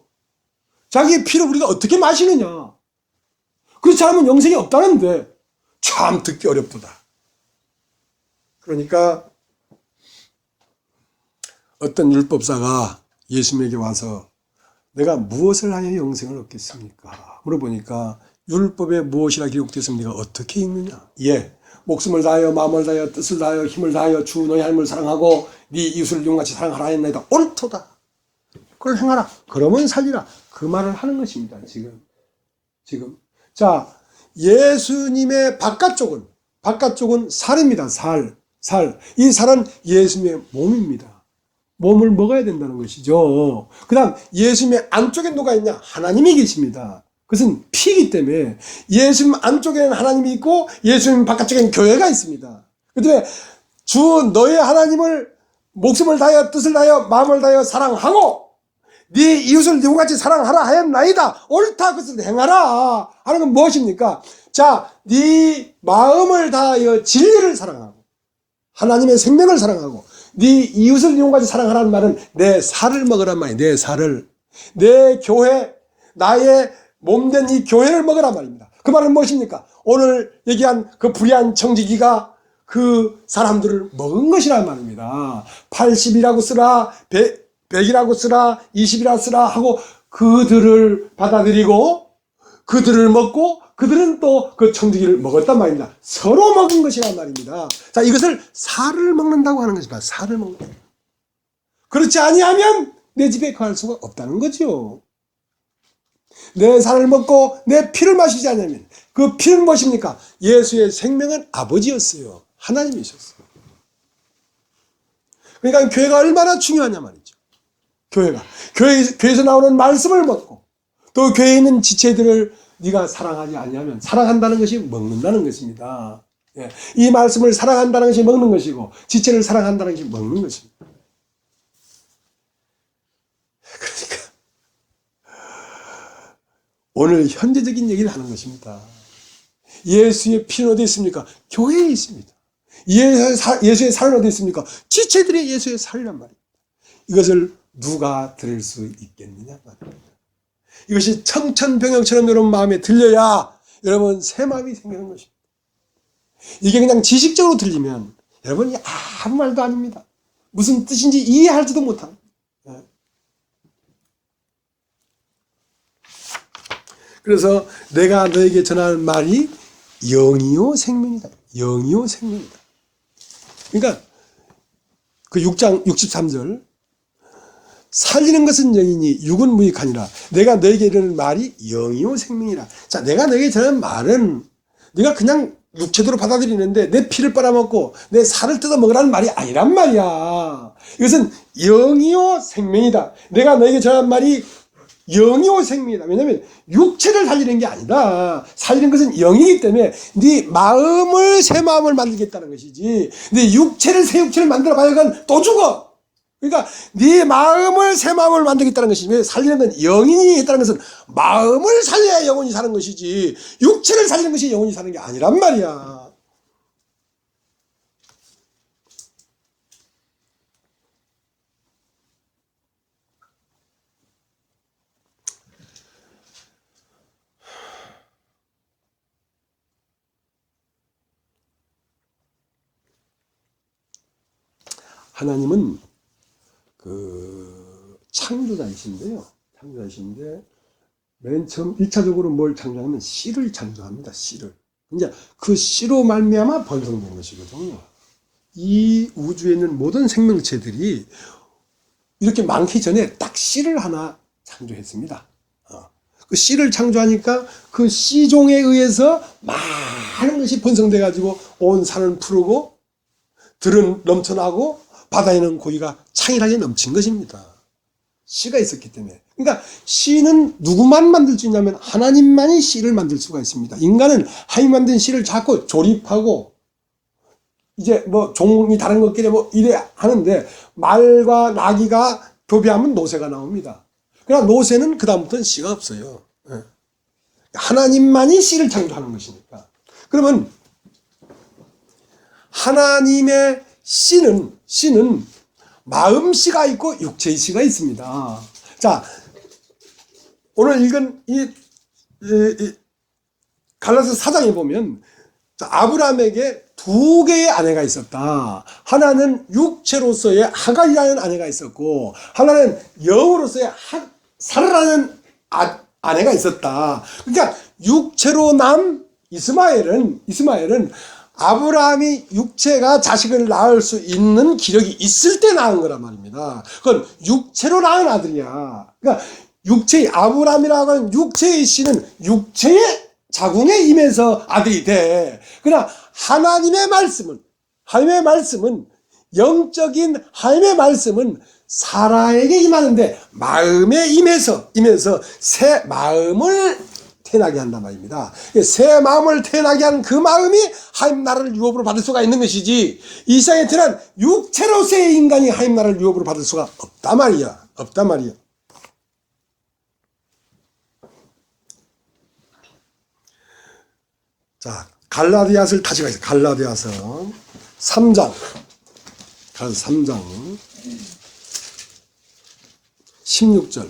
자기의 피를 우리가 어떻게 마시느냐? 그렇지 않으면 영생이 없다는데 참 듣기 어렵도다. 그러니까 어떤 율법사가 예수님에게 와서 내가 무엇을 하여 영생을 얻겠습니까? 물어보니까 율법에 무엇이라 기록되었습니까? 어떻게 읽느냐? 예, 목숨을 다하여 마음을 다하여 뜻을 다하여 힘을 다하여 주 너희 하나님을 사랑하고 네 이웃을 이웃같이 사랑하라 했나이다. 옳도다. 그걸 행하라. 그러면 살리라. 그 말을 하는 것입니다. 지금. 자, 예수님의 바깥쪽은 살입니다. 살. 이 살은 예수님의 몸입니다. 몸을 먹어야 된다는 것이죠. 그 다음 예수님의 안쪽에 누가 있냐? 하나님이 계십니다. 그것은 피이기 때문에 예수님 안쪽에는 하나님이 있고 예수님 바깥쪽에는 교회가 있습니다. 그 다음에 주 너의 하나님을 목숨을 다하여 뜻을 다하여 마음을 다하여 사랑하고 네 이웃을 네같이 사랑하라 하였나이다. 옳다. 그것을 행하라 하는 건 무엇입니까? 자, 네 마음을 다하여 진리를 사랑하고 하나님의 생명을 사랑하고 네 이웃을 네같이 사랑하라는 말은 내 살을 먹으란 말이에요. 내 살을. 내 교회, 나의 몸된 이 교회를 먹으란 말입니다. 그 말은 무엇입니까? 오늘 얘기한 그 불의한 청지기가 그 사람들을 먹은 것이란 말입니다. 80이라고 쓰라, 100이라고 쓰라, 20이라고 쓰라 하고 그들을 받아들이고 그들을 먹고 그들은 또 그 청지기를 먹었단 말입니다. 서로 먹은 것이란 말입니다. 자, 이것을 살을 먹는다고 하는 것입니다. 살을 먹는다. 그렇지 아니하면 내 집에 거할 수가 없다는 거죠. 내 살을 먹고 내 피를 마시지 않으면 그 피는 무엇입니까? 예수의 생명은 아버지였어요. 하나님이셨어요. 그러니까 교회가 얼마나 중요하냐 말이죠. 교회에서 나오는 말씀을 먹고 또 교회에 있는 지체들을 네가 사랑하지 않냐면 사랑한다는 것이 먹는다는 것입니다. 예. 이 말씀을 사랑한다는 것이 먹는 것이고 지체를 사랑한다는 것이 먹는 것입니다. 그러니까 오늘 현재적인 얘기를 하는 것입니다. 예수의 피는 어디 있습니까? 교회에 있습니다. 예수의 살은 어디 있습니까? 지체들의 예수의 살이란 말입니다. 이것을 누가 들을 수 있겠느냐 말입니다. 이것이 청천벽력처럼 여러분 마음에 들려야 여러분 새 마음이 생기는 것입니다. 이게 그냥 지식적으로 들리면 여러분이 아무 말도 아닙니다. 무슨 뜻인지 이해하지도 못합니다. 그래서 내가 너에게 전하는 말이 영이요 생명이다. 영이요 생명이다. 그러니까 그 6장 63절 살리는 것은 영이니 육은 무익하니라. 내가 너에게 이르는 말이 영이요 생명이라. 자, 내가 너에게 전하는 말은 네가 그냥 육체대로 받아들이는데 내 피를 빨아먹고 내 살을 뜯어 먹으라는 말이 아니란 말이야. 이것은 영이요 생명이다. 내가 너에게 전하는 말이 영이요 생명이다. 왜냐하면 육체를 살리는 게 아니다. 살리는 것은 영이기 때문에 네 마음을 새 마음을 만들겠다는 것이지. 네 육체를 새 육체를 만들어 봐야 그건 또 죽어. 그러니까 네 마음을 새 마음을 만들겠다는 것이지. 왜 살리는 건 영이 했다는 것은 마음을 살려야 영혼이 사는 것이지 육체를 살리는 것이 영혼이 사는 게 아니란 말이야. 하나님은 그 창조자이신데 맨 처음 1차적으로 뭘 창조하면 씨를 창조합니다. 씨를. 이제 그 씨로 말미암아 번성된 것이거든요. 이 우주에 있는 모든 생명체들이 이렇게 많기 전에 딱 씨를 하나 창조했습니다. 그 씨를 창조하니까 그 씨종에 의해서 많은 것이 번성돼 가지고 온 산은 푸르고 들은 넘쳐나고 바다에는 고기가 창일하게 넘친 것입니다. 씨가 있었기 때문에. 그러니까 씨는 누구만 만들 수 있냐면 하나님만이 씨를 만들 수가 있습니다. 인간은 하나님 만든 씨를 자꾸 조립하고 이제 뭐 종이 다른 것끼리 뭐 이래 하는데 말과 나귀가 교배하면 노새가 나옵니다. 그러나 노새는 그다음부터는 씨가 없어요. 하나님만이 씨를 창조하는 것이니까. 그러면 하나님의 씨는 마음씨가 있고 육체의 씨가 있습니다. 자, 오늘 읽은 이 갈라서 4장에 보면 아브라함에게 두 개의 아내가 있었다. 하나는 육체로서의 하갈이라는 아내가 있었고 하나는 영으로서의 사라라는 아내가 있었다. 그러니까 육체로 난 이스마엘은 아브라함이 육체가 자식을 낳을 수 있는 기력이 있을 때 낳은 거란 말입니다. 그건 육체로 낳은 아들이야. 그러니까 아브라함이라고 하는 육체의 씨는 육체의 자궁에 임해서 아들이 돼. 그러나 하나님의 말씀은 영적인 하나님의 말씀은 사라에게 임하는데 마음에 임해서 새 마음을 태어나게 한단 말입니다. 새 마음을 태어나게 한 그 마음이 하나님 나라를 유업으로 받을 수가 있는 것이지 이 세상에 태어난 육체로서의 인간이 하나님 나라를 유업으로 받을 수가 없단 말이야. 자, 갈라디아서를 다시 가겠습니다. 갈라디아서 3장 16절.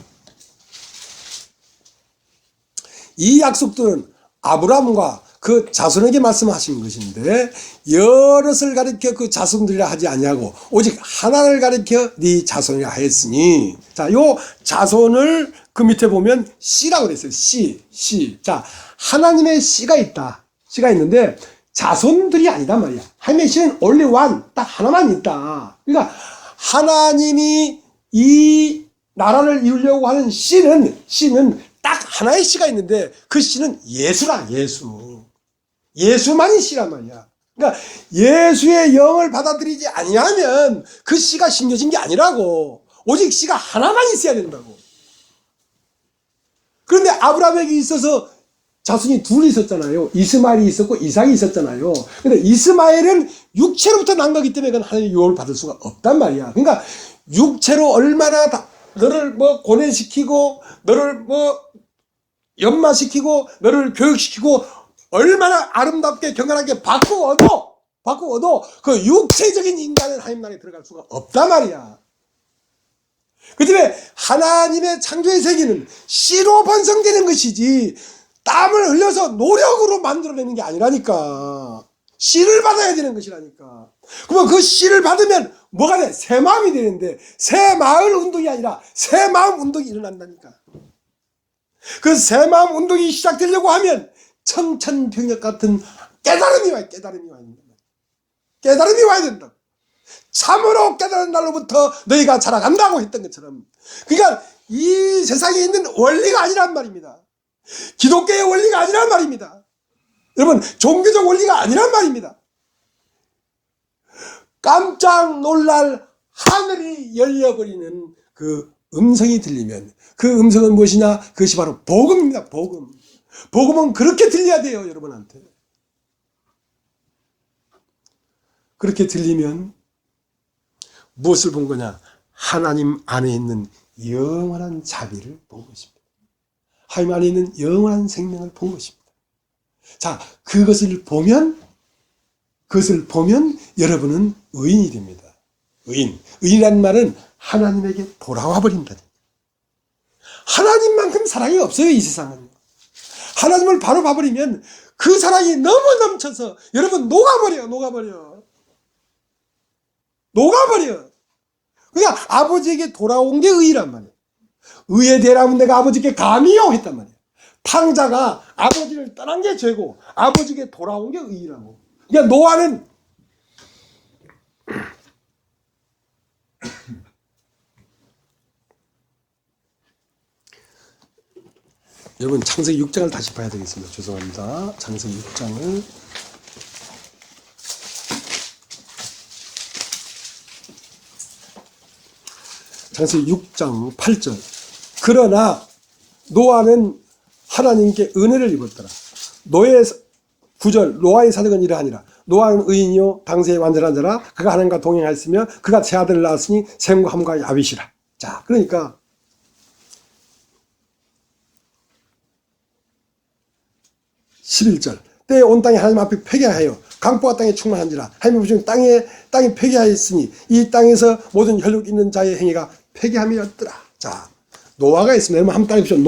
이 약속들은 아브라함과 그 자손에게 말씀하신 것인데 여럿을 가리켜 그 자손들이라 하지 아니하고 오직 하나를 가리켜 네 자손이라 하였으니, 자, 요 자손을 그 밑에 보면 씨라고 그랬어요. 씨. 자, 하나님의 씨가 있다. 씨가 있는데 자손들이 아니다 말이야. 하나님의 씨는 only one, 딱 하나만 있다. 그러니까 하나님이 이 나라를 이루려고 하는 씨는 딱 하나의 씨가 있는데 그 씨는 예수라. 예수만이 씨란 말이야. 그러니까 예수의 영을 받아들이지 아니하면 그 씨가 심겨진 게 아니라고. 오직 씨가 하나만 있어야 된다고. 그런데 아브라함에게 있어서 자손이 둘이 있었잖아요. 이스마엘이 있었고 이삭이 있었잖아요. 근데 이스마엘은 육체로부터 난 거기 때문에 그건 하나님의 유업을 받을 수가 없단 말이야. 그러니까 육체로 얼마나 너를 뭐 고뇌시키고 너를 뭐 연마시키고 너를 교육시키고 얼마나 아름답게 경건하게 바꾸어도 그 육체적인 인간은 하나님 나라에 들어갈 수가 없단 말이야. 그 때문에 하나님의 창조의 세계는 씨로 번성되는 것이지 땀을 흘려서 노력으로 만들어내는 게 아니라니까. 씨를 받아야 되는 것이라니까. 그러면 그 씨를 받으면 뭐가 돼? 새 마음이 되는데 새 마을 운동이 아니라 새 마음 운동이 일어난다니까. 그 새 마음 운동이 시작되려고 하면 청천벽력 같은 깨달음이 와야 된다. 참으로 깨달은 날로부터 너희가 자라간다고 했던 것처럼. 그러니까 이 세상에 있는 원리가 아니란 말입니다. 기독교의 원리가 아니란 말입니다. 여러분, 종교적 원리가 아니란 말입니다. 깜짝 놀랄 하늘이 열려버리는 그 음성이 들리면 그 음성은 무엇이냐? 그것이 바로 복음입니다. 복음은 그렇게 들려야 돼요, 여러분한테. 그렇게 들리면 무엇을 본 거냐? 하나님 안에 있는 영원한 자비를 본 것입니다. 하나님 안에 있는 영원한 생명을 본 것입니다. 자, 그것을 보면 여러분은 의인이 됩니다. 의인이라는 말은 하나님에게 돌아와 버린다. 하나님만큼 사랑이 없어요, 이 세상은. 하나님을 바로 봐버리면 그 사랑이 너무 넘쳐서 여러분 녹아버려. 그러니까 아버지에게 돌아온 게 의란 말이에요. 의에 대하면 내가 아버지께 감히요 했단 말이에요. 탕자가 아버지를 떠난 게 죄고 아버지께 돌아온 게 의라고. 그러니까 노아는 여러분 창세기 6장을 다시 봐야 되겠습니다. 죄송합니다. 창세기 6장을 창세기 6장 8절. 그러나 노아는 하나님께 은혜를 입었더라. 9절. 노아의 사적은 이러하니라. 노아는 의인이요 당세에 완전한 자라. 그가 하나님과 동행하였으며 그가 세 아들을 낳았으니 셈과 함과 야빗이라. 자, 그러니까 11절. 때에 온 땅에 하나님 앞에 폐기하여 강포가 땅에 충만한지라. 하나님의 부정이 땅이 폐기하였으니 이 땅에서 모든 혈육 있는 자의 행위가 폐기함이었더라. 자, 노아가 있습니다. 여러분 한번 따라해보시죠.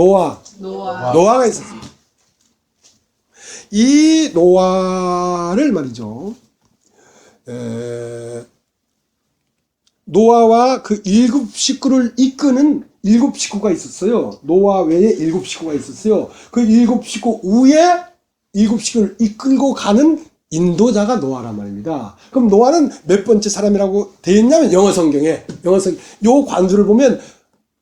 노아가 있었습니다. 이 노아를 말이죠. 노아와 그 7식구를 이끄는 7식구가 있었어요. 노아 외에 7식구가 있었어요. 그 7식구 위에 7식구를 이끌고 가는 인도자가 노아란 말입니다. 그럼 노아는 몇 번째 사람이라고 되어 있냐면 영어 성경에 요 관주를 보면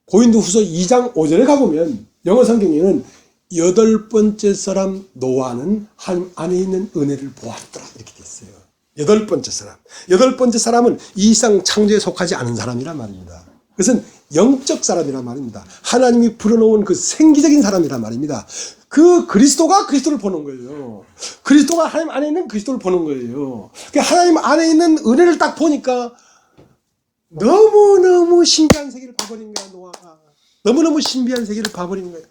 고린도후서 2장 5절에 가보면 영어 성경에는 8번째 사람 노아는 하나님 안에 있는 은혜를 보았더라 이렇게 돼 있어요. 8번째 사람. 8번째 사람은 이 이상 창조에 속하지 않은 사람이란 말입니다. 그것은 영적 사람이란 말입니다. 하나님이 불어놓은 그 생기적인 사람이란 말입니다. 그 그리스도가 그리스도를 보는 거예요. 그리스도가 하나님 안에 있는 그리스도를 보는 거예요. 하나님 안에 있는 은혜를 딱 보니까 너무너무 신비한 세계를 봐버린 거야, 노아가. 너무너무 신비한 세계를 봐버린 거예요.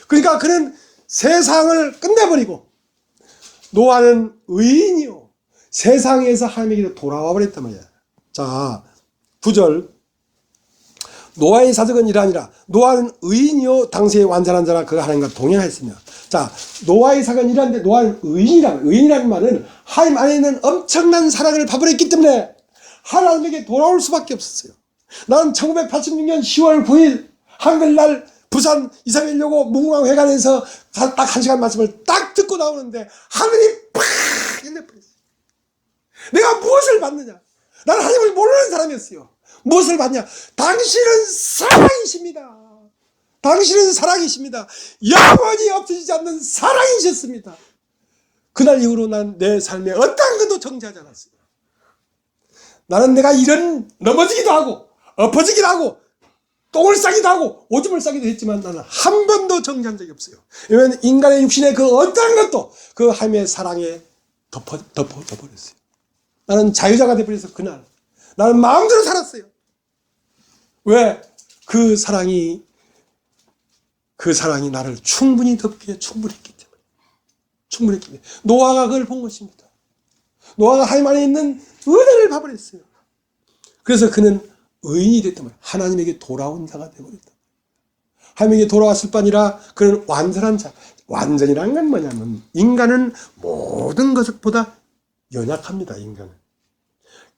그러니까 그는 세상을 끝내버리고 노아는 의인이요. 세상에서 하나님에게로 돌아와 버렸단 말이야. 자, 9절. 노아의 사적은 이러하니라. 노아는 의인이요 당시에 완전한 자라 그가 하나님과 동행하였으며. 자, 노아의 사적은 이러한데 노아는 의인이라는 말은 하나님 안에 있는 엄청난 사랑을 봐버렸기 때문에 하나님에게 돌아올 수밖에 없었어요. 나는 1986년 10월 9일 한글날 부산 이사벨려고 무궁화회관에서 딱 1시간 말씀을 딱 듣고 나오는데 하늘이 팍 열려버렸어요. 내가 무엇을 받느냐? 나는 하나님을 모르는 사람이었어요. 무엇을 받냐? 당신은 사랑이십니다. 당신은 사랑이십니다. 영원히 없어지지 않는 사랑이셨습니다. 그날 이후로 난 내 삶에 어떤 것도 정지하지 않았어요. 나는 내가 이런 넘어지기도 하고 엎어지기도 하고 똥을 싸기도 하고 오줌을 싸기도 했지만 나는 한 번도 정지한 적이 없어요. 왜냐하면 인간의 육신의 그 어떤 것도 그 하나님의 사랑에 덮어버렸어요. 나는 자유자가 되어버려서 그날 나는 마음대로 살았어요. 왜? 그 사랑이 나를 충분히 덮기에 충분했기 때문에. 노아가 그걸 본 것입니다. 노아가 하나님 안에 있는 은혜를 봐버렸어요. 그래서 그는 의인이 됐단 말이에요. 하나님에게 돌아온 자가 되어버렸다. 하나님에게 돌아왔을 뿐 아니라 그는 완전한 자. 완전이라는 건 뭐냐면 인간은 모든 것보다 연약합니다. 인간은.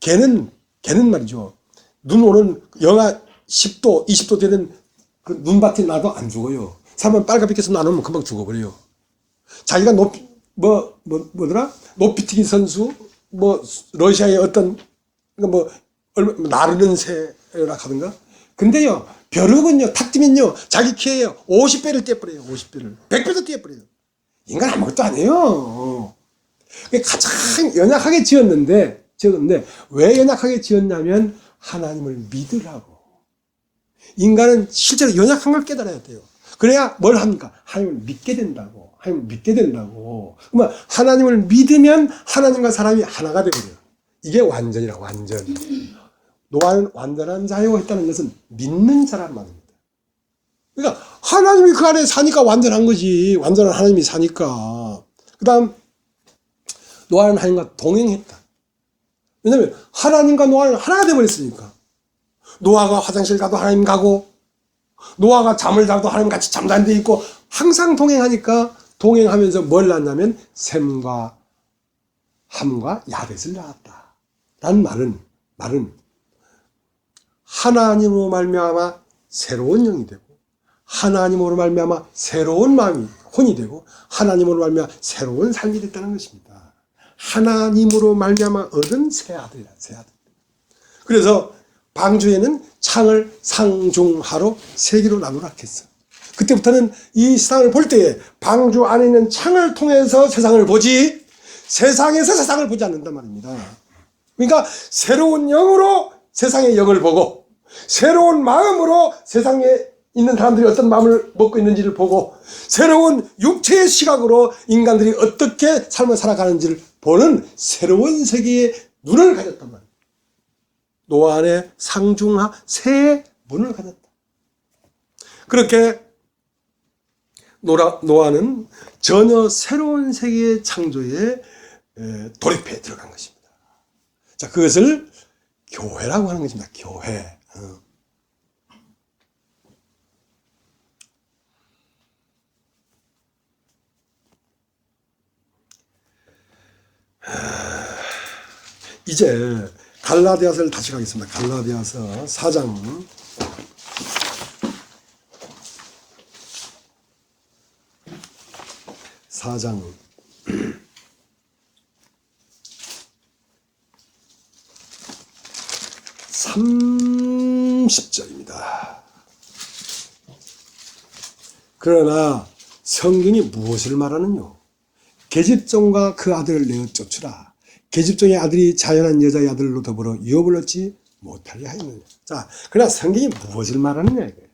걔는 말이죠. 눈 오는 영하 10도, 20도 되는 그 눈밭에 놔도 안 죽어요. 사람은 빨갛게서 놔놓으면 금방 죽어버려요. 자기가 뭐더라? 높이뛰기 선수, 러시아의 어떤, 나르는 새라 하던가? 근데요, 벼룩은요, 탁 뛰면요, 자기 키에요, 50배를 떼버려요, 50배를. 100배도 떼버려요. 인간 아무것도 안 해요. 가장 연약하게 지었는데, 왜 연약하게 지었냐면, 하나님을 믿으라고. 인간은 실제로 연약한 걸 깨달아야 돼요. 그래야 뭘 합니까? 하나님을 믿게 된다고. 그러면 하나님을 믿으면 하나님과 사람이 하나가 되거든요. 이게 완전이라, 완전. 노아는 완전한 자요 했다는 것은 믿는 자란 말입니다. 그러니까 하나님이 그 안에 사니까 완전한 거지. 완전한 하나님이 사니까. 그 다음, 노아는 하나님과 동행했다. 왜냐면 하나님과 노아는 하나가 되어버렸으니까. 노아가 화장실 가도 하나님 가고, 노아가 잠을 자도 하나님 같이 잠자는 데 있고, 항상 동행하니까 동행하면서 뭘 낳냐면 셈과 함과 야벳을 낳았다. 라는 말은 하나님으로 말미암아 새로운 영이 되고, 하나님으로 말미암아 새로운 마음이 혼이 되고, 하나님으로 말미암아 새로운 삶이 됐다는 것입니다. 하나님으로 말미암아 얻은 새 아들이다. 새 아들. 그래서 방주에는 창을 상중하로 세 개로 나누라 했어. 그때부터는 이 세상을 볼 때에 방주 안에 있는 창을 통해서 세상을 보지 세상에서 세상을 보지 않는단 말입니다. 그러니까 새로운 영으로 세상의 영을 보고 새로운 마음으로 세상에 있는 사람들이 어떤 마음을 먹고 있는지를 보고 새로운 육체의 시각으로 인간들이 어떻게 삶을 살아가는지를 보는 새로운 세계의 눈을 가졌단 말이에요. 노아 안에 상중하 새 문을 가졌다. 그렇게 노아는 전혀 새로운 세계의 창조에 돌입해 들어간 것입니다. 자, 그것을 교회라고 하는 것입니다. 교회. 이제 갈라디아서를 다시 가겠습니다. 갈라디아서 4장 4장 30절입니다. 그러나 성경이 무엇을 말하느냐? 계집종과 그 아들을 내어 쫓으라. 계집종의 아들이 자연한 여자의 아들로 더불어 유업을 얻지 못하게 하였느냐. 자, 그러나 성경이 무엇을 말하느냐 이거예요.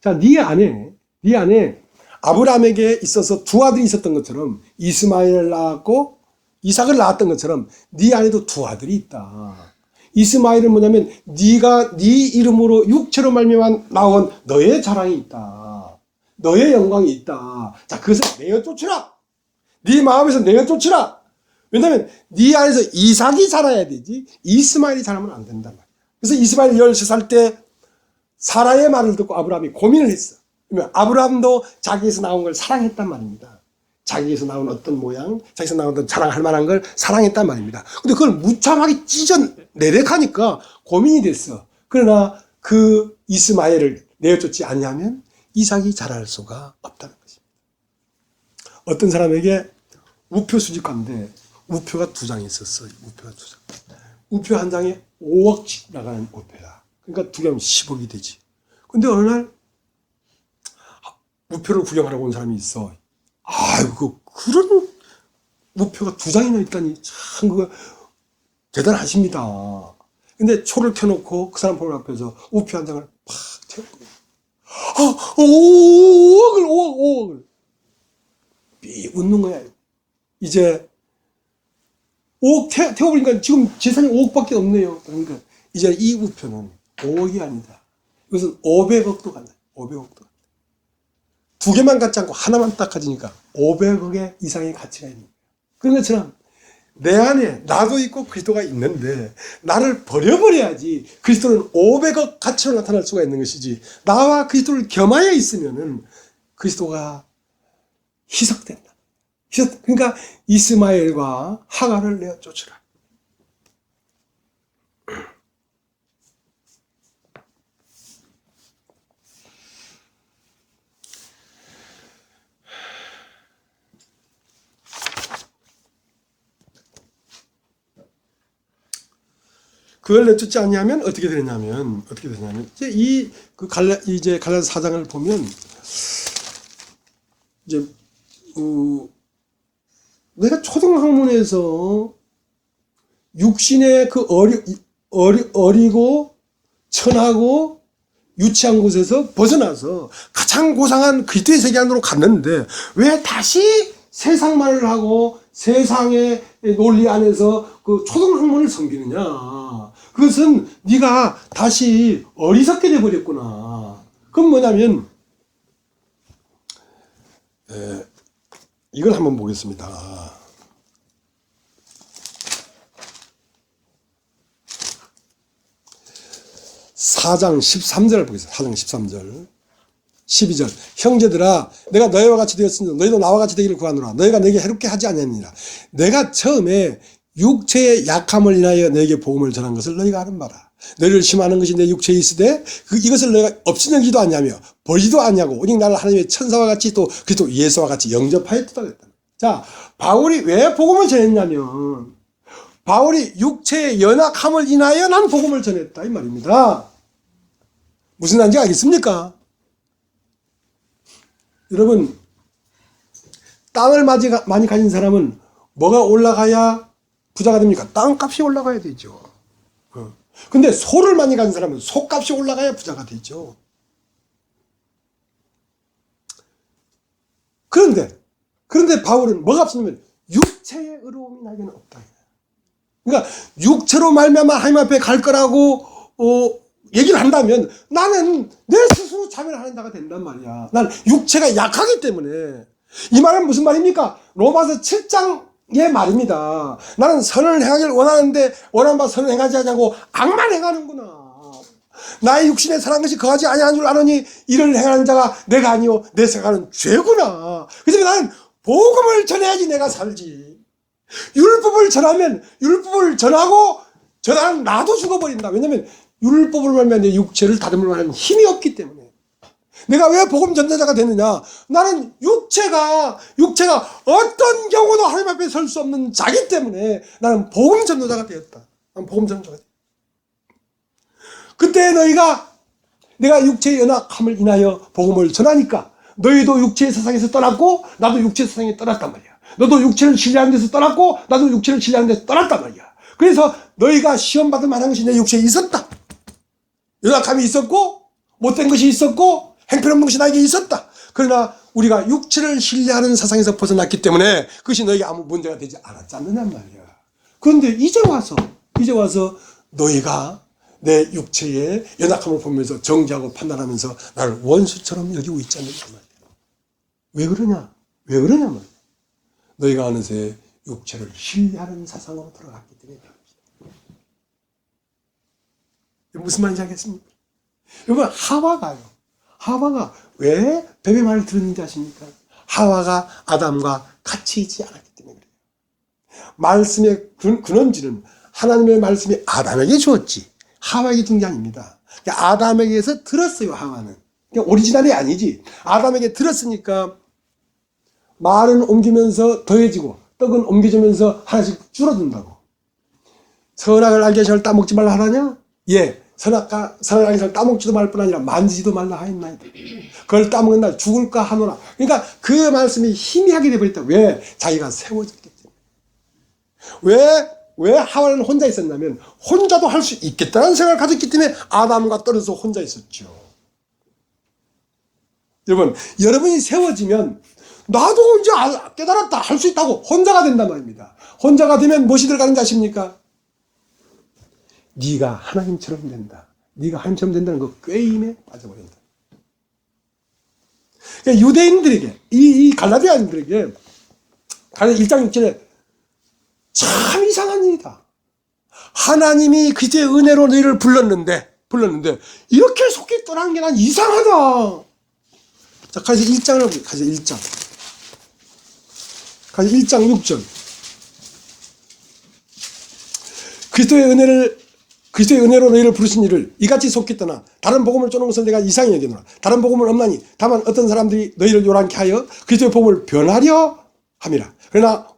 자, 네 안에 아브라함에게 있어서 두 아들이 있었던 것처럼 이스마엘을 낳았고 이삭을 낳았던 것처럼 네 안에도 두 아들이 있다. 이스마엘은 뭐냐면 네가 네 이름으로 육체로 말미암아 나온 너의 자랑이 있다. 너의 영광이 있다. 자, 그것을 내어 쫓으라. 네 마음에서 내어 쫓으라. 왜냐하면 네 안에서 이삭이 자라야 되지 이스마엘이 자라면 안 된단 말이야. 그래서 이스마엘 13살 때 사라의 말을 듣고 아브라함이 고민을 했어. 그러면 아브라함도 자기에서 나온 걸 사랑했단 말입니다. 자기에서 나온 어떤 모양, 자기에서 나온 어떤 자랑할 만한 걸 사랑했단 말입니다. 근데 그걸 무참하게 내rek하니까 고민이 됐어. 그러나 그 이스마엘을 내어쫓지 않냐면 이삭이 자랄 수가 없다는 것입니다. 어떤 사람에게 우표 수집가인데 우표가 2장이 있었어요. 우표가 2장. 우표 한 장에 5억씩 나가는 우표야. 그러니까 2개면 10억이 되지. 근데 어느 날 우표를 구경하러 온 사람이 있어. 아이고, 그런 우표가 2장이나 있다니 참 그거 대단하십니다. 근데 초를 켜놓고 그 사람 보는 앞에서 우표 한 장을 팍 태우고 5억을 삐 웃는 거야. 이제 5억 태워버리니까 지금 재산이 5억밖에 없네요. 그러니까 이제 이 우표는 5억이 아니다. 이것은 500억도 간다. 500억도 간다. 2개만 갖지 않고 하나만 딱 가지니까 500억의 이상의 가치가 있는 거예요. 그런 것처럼 내 안에 나도 있고 그리스도가 있는데 나를 버려버려야지 그리스도는 500억 가치로 나타날 수가 있는 것이지 나와 그리스도를 겸하여 있으면은 그리스도가 희석된다. 그러니까 이스마엘과 하갈을 내어 쫓으라. 그걸 내쫓지 않냐면 어떻게 되냐면 이제 이제 갈라디아서 4장을 보면 이제 내가 초등학문에서 육신의 그 어리고 천하고 유치한 곳에서 벗어나서 가장 고상한 그리스도의 세계 안으로 갔는데 왜 다시 세상말을 하고 세상의 논리 안에서 그 초등학문을 섬기느냐. 그것은 네가 다시 어리석게 돼버렸구나. 그건 뭐냐면 이걸 한번 보겠습니다. 4장 13절을 보겠습니다. 4장 13절 12절 형제들아 내가 너희와 같이 되었으니 너희도 나와 같이 되기를 구하노라. 너희가 내게 해롭게 하지 아니하니라. 내가 처음에 육체의 약함을 인하여 너에게 복음을 전한 것을 너희가 아는 바라. 너희를 심하는 것이 내 육체에 있으되 이것을 너희가 없이는지도 않냐며 버리지도 않냐고 오직 나를 하나님의 천사와 같이 또 그리스도 예수와 같이 영접하였다. 자, 바울이 왜 복음을 전했냐면 바울이 육체의 연약함을 인하여 난 복음을 전했다 이 말입니다. 무슨 말인지 알겠습니까? 여러분, 땅을 많이 가진 사람은 뭐가 올라가야 부자가 됩니까? 땅값이 올라가야 되죠. 근데 소를 많이 가진 사람은 소값이 올라가야 부자가 되죠. 그런데 바울은 뭐가 없으면 육체의 의로움이 나에게는 없다. 그러니까 육체로 말미암아 하나님 앞에 갈 거라고 얘기를 한다면 나는 내 스스로 자멸하는 자가 된단 말이야. 난 육체가 약하기 때문에. 이 말은 무슨 말입니까? 로마서 7장의 말입니다. 나는 선을 행하기를 원하는데 원하는 바 선을 행하지 않고 악만 행하는구나. 나의 육신에 선한 것이 거하지 아니한 줄 아노니 이를 행하는 자가 내가 아니요 내 생각은 죄구나. 그래서 나는 복음을 전해야지 내가 살지. 율법을 전하면 율법을 전하면 나도 죽어버린다. 왜냐하면 율법을 말면 내 육체를 다듬을 만한 힘이 없기 때문에. 내가 왜 복음 전도자가 됐느냐? 나는 육체가 어떤 경우도 하나님 앞에 설 수 없는 자기 때문에 나는 복음 전도자가 되었다. 나는 복음 전도자가 되었다. 그때 내가 육체의 연약함을 인하여 복음을 전하니까 너희도 육체의 세상에서 떠났고 나도 육체의 세상에 떠났단 말이야. 너도 육체를 신뢰하는 데서 떠났고 나도 육체를 신뢰하는 데서 떠났단 말이야. 그래서 너희가 시험받을 만한 것이 내 육체에 있었다. 연약함이 있었고 못된 것이 있었고 행편없는 것이 나에게 있었다. 그러나 우리가 육체를 신뢰하는 세상에서 벗어났기 때문에 그것이 너에게 아무 문제가 되지 않았지 않느냔 말이야. 그런데 이제 와서 너희가 내 육체의 연약함을 보면서 정죄하고 판단하면서 나를 원수처럼 여기고 있지 않느냐 말이야. 왜 그러냐 말이야. 너희가 어느새 육체를 신뢰하는 세상으로 들어갔기 때문에 그렇습니다. 무슨 말인지 알겠습니까? 여러분, 하와가 왜 뱀의 말을 들었는지 아십니까? 하와가 아담과 같이 있지 않았기 때문에 그래요. 말씀의 근원지는 하나님의 말씀이 아담에게 주었지 하와에게 준 게 아닙니다. 아담에게서 들었어요. 하와는 오리지널이 아니지. 아담에게 들었으니까 말은 옮기면서 더해지고 떡은 옮겨지면서 하나씩 줄어든다고. 선악을 알게 하시는 따먹지 말라 하라냐? 예. 선악을 알게 하시는 따먹지도 말 뿐 아니라 만지지도 말라 하였나이다. 그걸 따먹는 날 죽을까 하노라. 그러니까 그 말씀이 희미하게 되어버렸다. 왜? 자기가 세워졌기 때문에. 왜 하와는 혼자 있었냐면 혼자도 할 수 있겠다는 생각을 가졌기 때문에 아담과 떨어져서 혼자 있었죠. 여러분이 세워지면 나도 이제 깨달았다 할 수 있다고 혼자가 된단 말입니다. 혼자가 되면 무엇이 들어가는지 아십니까? 네가 하나님처럼 된다. 네가 하나님처럼 된다는 그 꾀임에 빠져버린다. 그러니까 유대인들에게 이 갈라디아인들에게 갈라디아 1장 6절에 참 이상한 일이다. 하나님이 그제의 은혜로 너희를 불렀는데 이렇게 속히 떠나는 게 난 이상하다. 자, 가서 1장을 보세요. 가서 1장. 가서 1장 6절. 그리스도의 은혜로 너희를 부르신 이를 이같이 속히 떠나 다른 복음을 쫓는 것을 내가 이상히 여기노라. 다른 복음은 없나니 다만 어떤 사람들이 너희를 요란케 하여 그리스도의 복음을 변하려 함이라. 그러나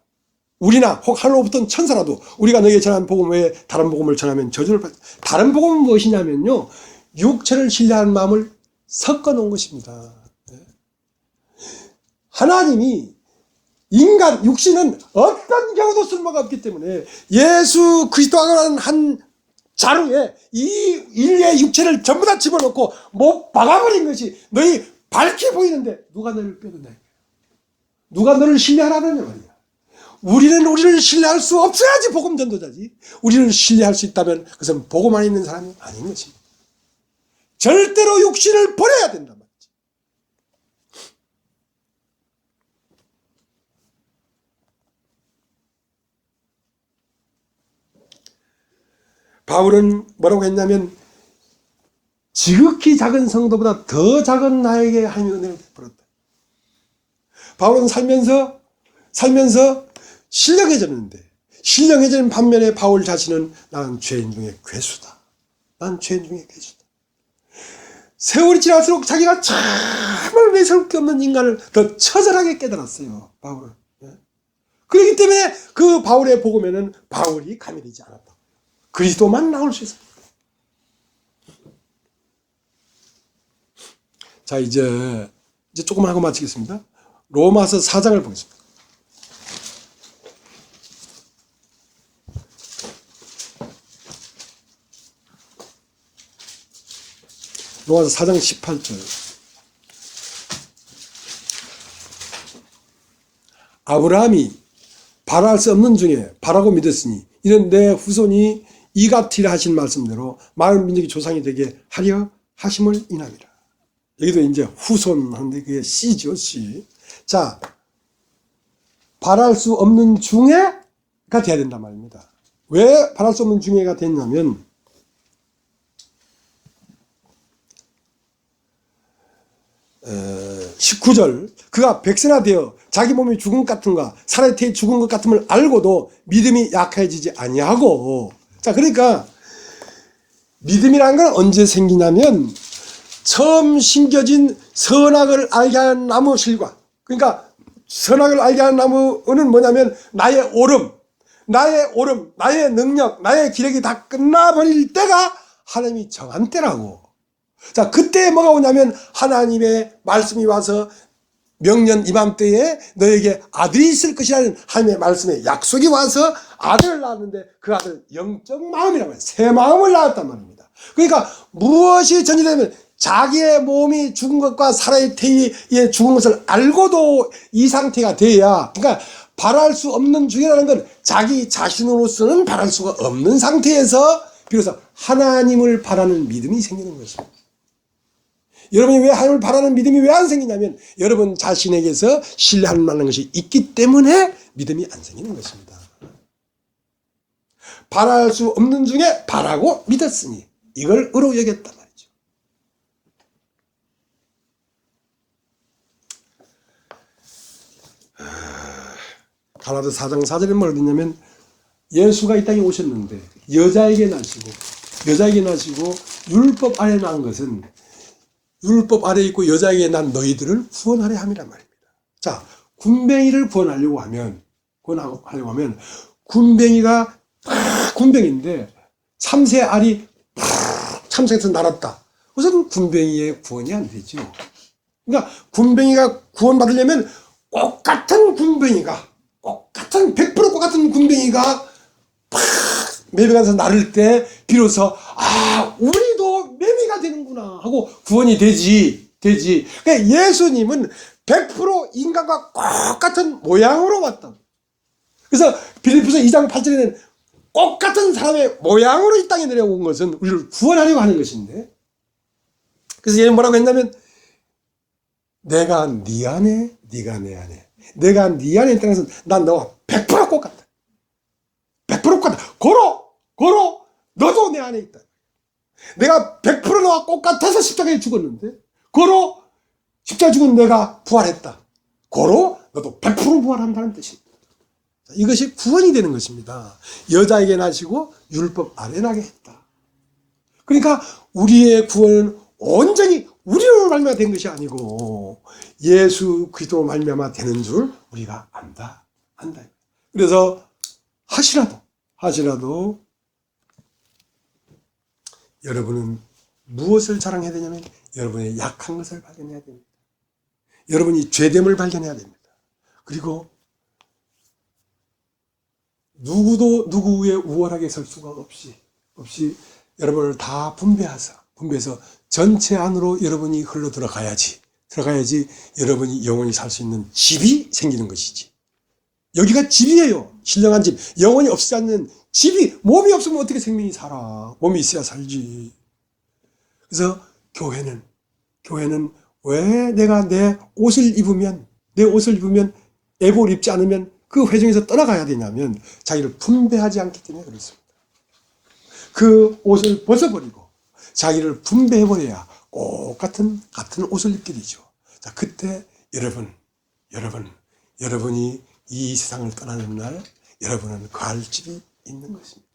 우리나 혹 하늘로부터 천사라도 우리가 너희에게 전한 복음 외에 다른 복음을 전하면 저주를 받. 다른 복음은 무엇이냐면요, 육체를 신뢰하는 마음을 섞어 놓은 것입니다. 하나님이 인간 육신은 어떤 경우도 쓸모가 없기 때문에 예수 그리스도라는 한 자루에 이 인류의 육체를 전부 다 집어넣고 못 박아버린 것이 너희 밝게 보이는데 누가 너를 빼앗느냐. 누가 너를 신뢰하라느냐 말이야. 우리를 신뢰할 수 없어야지 복음 전도자지. 우리를 신뢰할 수 있다면 그것은 복음 안에 있는 사람이 아닌 것입니다. 절대로 육신을 버려야 된단 말이지. 바울은 뭐라고 했냐면 지극히 작은 성도보다 더 작은 나에게 하나님의 은혜를 베풀었다. 바울은 살면서 신령해지는 반면에 바울 자신은 나는 죄인 중에 괴수다. 세월이 지날수록 자기가 정말 매설게 없는 인간을 더 처절하게 깨달았어요. 바울은. 그렇기 때문에 그 바울의 복음에는 바울이 가미되지 않았다. 그리스도만 나올 수 있습니다. 자, 이제 조금만 하고 마치겠습니다. 로마서 4장을 보겠습니다. 로마서 4장 18절. 아브라함이 바랄 수 없는 중에 바라고 믿었으니 이는 내 후손이 이같이라 하신 말씀대로 많은 민족이 조상이 되게 하려 하심을 인함이라. 여기도 이제 후손 하는데 그게 씨죠, 씨. 자, 바랄 수 없는 중에가 돼야 된단 말입니다. 왜 바랄 수 없는 중에가 됐냐면 19절 그가 백세나되어 자기 몸이 죽은 것 같은가 살의 태에 죽은 것 같음을 알고도 믿음이 약해지지 아니하고. 자, 그러니까 믿음이라는 건 언제 생기냐면 처음 심겨진 선악을 알게 하는 나무 실과, 그러니까 선악을 알게 하는 나무는 뭐냐면 나의 오름, 나의 능력, 나의 기력이 다 끝나버릴 때가 하나님이 정한 때라고. 자, 그때 뭐가 오냐면 하나님의 말씀이 와서 명년 이맘때에 너에게 아들이 있을 것이라는 하나님의 말씀에 약속이 와서 아들을 낳았는데 그 아들 영적 마음이라고 해요. 새 마음을 낳았단 말입니다. 그러니까 무엇이 전제되면 자기의 몸이 죽은 것과 살아의 태에 죽은 것을 알고도 이 상태가 돼야, 그러니까 바랄 수 없는 중이라는 건 자기 자신으로서는 바랄 수가 없는 상태에서 비로소 하나님을 바라는 믿음이 생기는 것입니다. 여러분이 왜 하나님을 바라는 믿음이 왜 안 생기냐면 여러분 자신에게서 신뢰할 만한 것이 있기 때문에 믿음이 안 생기는 것입니다. 바랄 수 없는 중에 바라고 믿었으니 이걸 의로 여겼단 말이죠. 갈라디아 4장 4절에 뭐라 그러냐면 예수가 이 땅에 오셨는데 여자에게 나시고 율법 아래 난 것은 율법 아래 있고 여자에게 난 너희들을 구원하려 함이란 말입니다. 자, 군뱅이를 구원하려고 하면 군뱅이가 군뱅인데 참새 알이 참새에서 날았다. 우선 군뱅이의 구원이 안 되죠. 그러니까 군뱅이가 구원받으려면 똑같은 100% 똑같은 군뱅이가 매미가서 나를 때 비로소 우리도 매미가 되는구나 하고 구원이 되지. 그러니까 예수님은 100% 인간과 똑같은 모양으로 왔다. 그래서 빌립보서 2장 8절에는 똑같은 사람의 모양으로 이 땅에 내려온 것은 우리를 구원하려고 하는 것인데, 그래서 얘는 뭐라고 했냐면 내가 네 안에 네가 내 안에, 내가 네 안에 있다는 것은 난 너와 100% 똑같다. 100% 똑같다. 고로 너도 내 안에 있다. 내가 100% 너와 똑같아서 십자가에 죽었는데 고로 십자가에 죽은 내가 부활했다. 고로 너도 100% 부활한다는 뜻입니다. 이것이 구원이 되는 것입니다. 여자에게 나시고 율법 아래 나게 했다. 그러니까 우리의 구원은 온전히 우리로 말미암아 된 것이 아니고 예수 그리스도로 말미암아 되는 줄 우리가 안다. 그래서 하시라도 여러분은 무엇을 자랑해야 되냐면 여러분의 약한 것을 발견해야 됩니다. 여러분이 죄됨을 발견해야 됩니다. 그리고 누구도 누구의 우월하게 설 수가 없이 여러분을 다 분배해서 전체 안으로 여러분이 흘러 들어가야지 여러분이 영원히 살 수 있는 집이 생기는 것이지. 여기가 집이에요. 신령한 집. 영원히 없지 않는 집이, 몸이 없으면 어떻게 생명이 살아? 몸이 있어야 살지. 그래서 교회는 왜 내가 내 옷을 입으면 애복을 입지 않으면 그 회중에서 떠나가야 되냐면 자기를 분배하지 않기 때문에 그렇습니다. 그 옷을 벗어버리고 자기를 분배해버려야 같은 옷을 입게 되죠. 자, 그때 여러분이 이 세상을 떠나는 날 여러분은 갈 집이 있는 것입니다.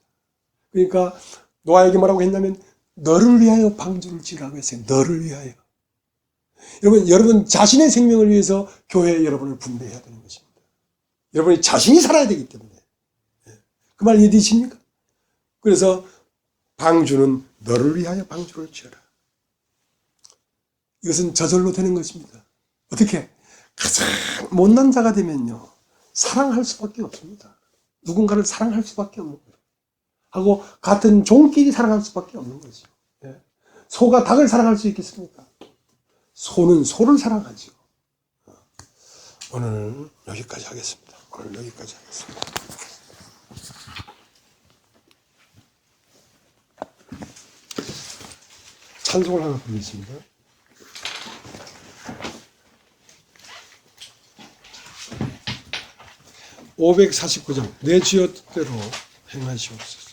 그러니까 노아에게 뭐라고 했냐면 너를 위하여 방주를 지으라고 했어요. 너를 위하여. 여러분 자신의 생명을 위해서 교회에 여러분을 분배해야 되는 것입니다. 여러분이 자신이 살아야 되기 때문에. 그 말 이해되십니까? 그래서 방주는 너를 위하여 방주를 지어라. 이것은 저절로 되는 것입니다. 어떻게? 가장 못난 자가 되면요, 사랑할 수밖에 없습니다. 누군가를 사랑할 수밖에 없는 거예요. 하고 같은 종끼리 사랑할 수밖에 없는 거죠. 소가 닭을 사랑할 수 있겠습니까? 소는 소를 사랑하죠. 오늘 여기까지 하겠습니다. 찬송을 하나 부르겠습니다. 549장 내 주여 뜻대로 행하시옵소서.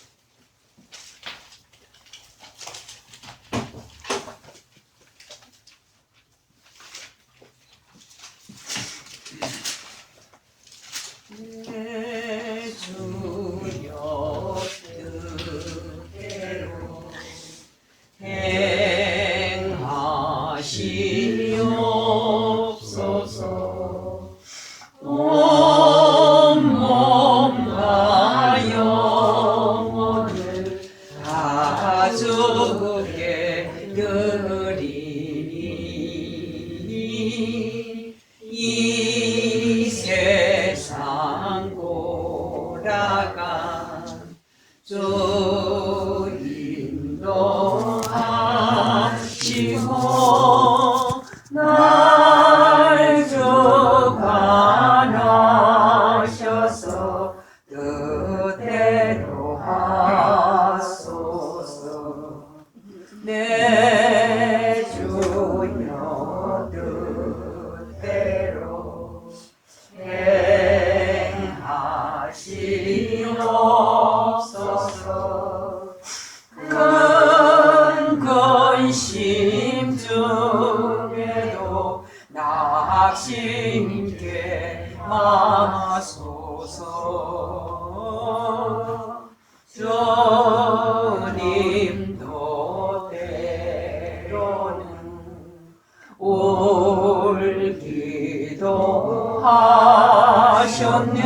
내 주여 뜻대로 행하시옵소서. 온 몸과 영혼을 다 주께 드리니 이 세상 고라간 주 인도하시고 날 주관하셔서 뜻대로 하소서. 내 주여 뜻대로 행하시옵소서. 큰 근심 중에도 낙심케 마소서. 주님도 때로는 올 기도 하셨네.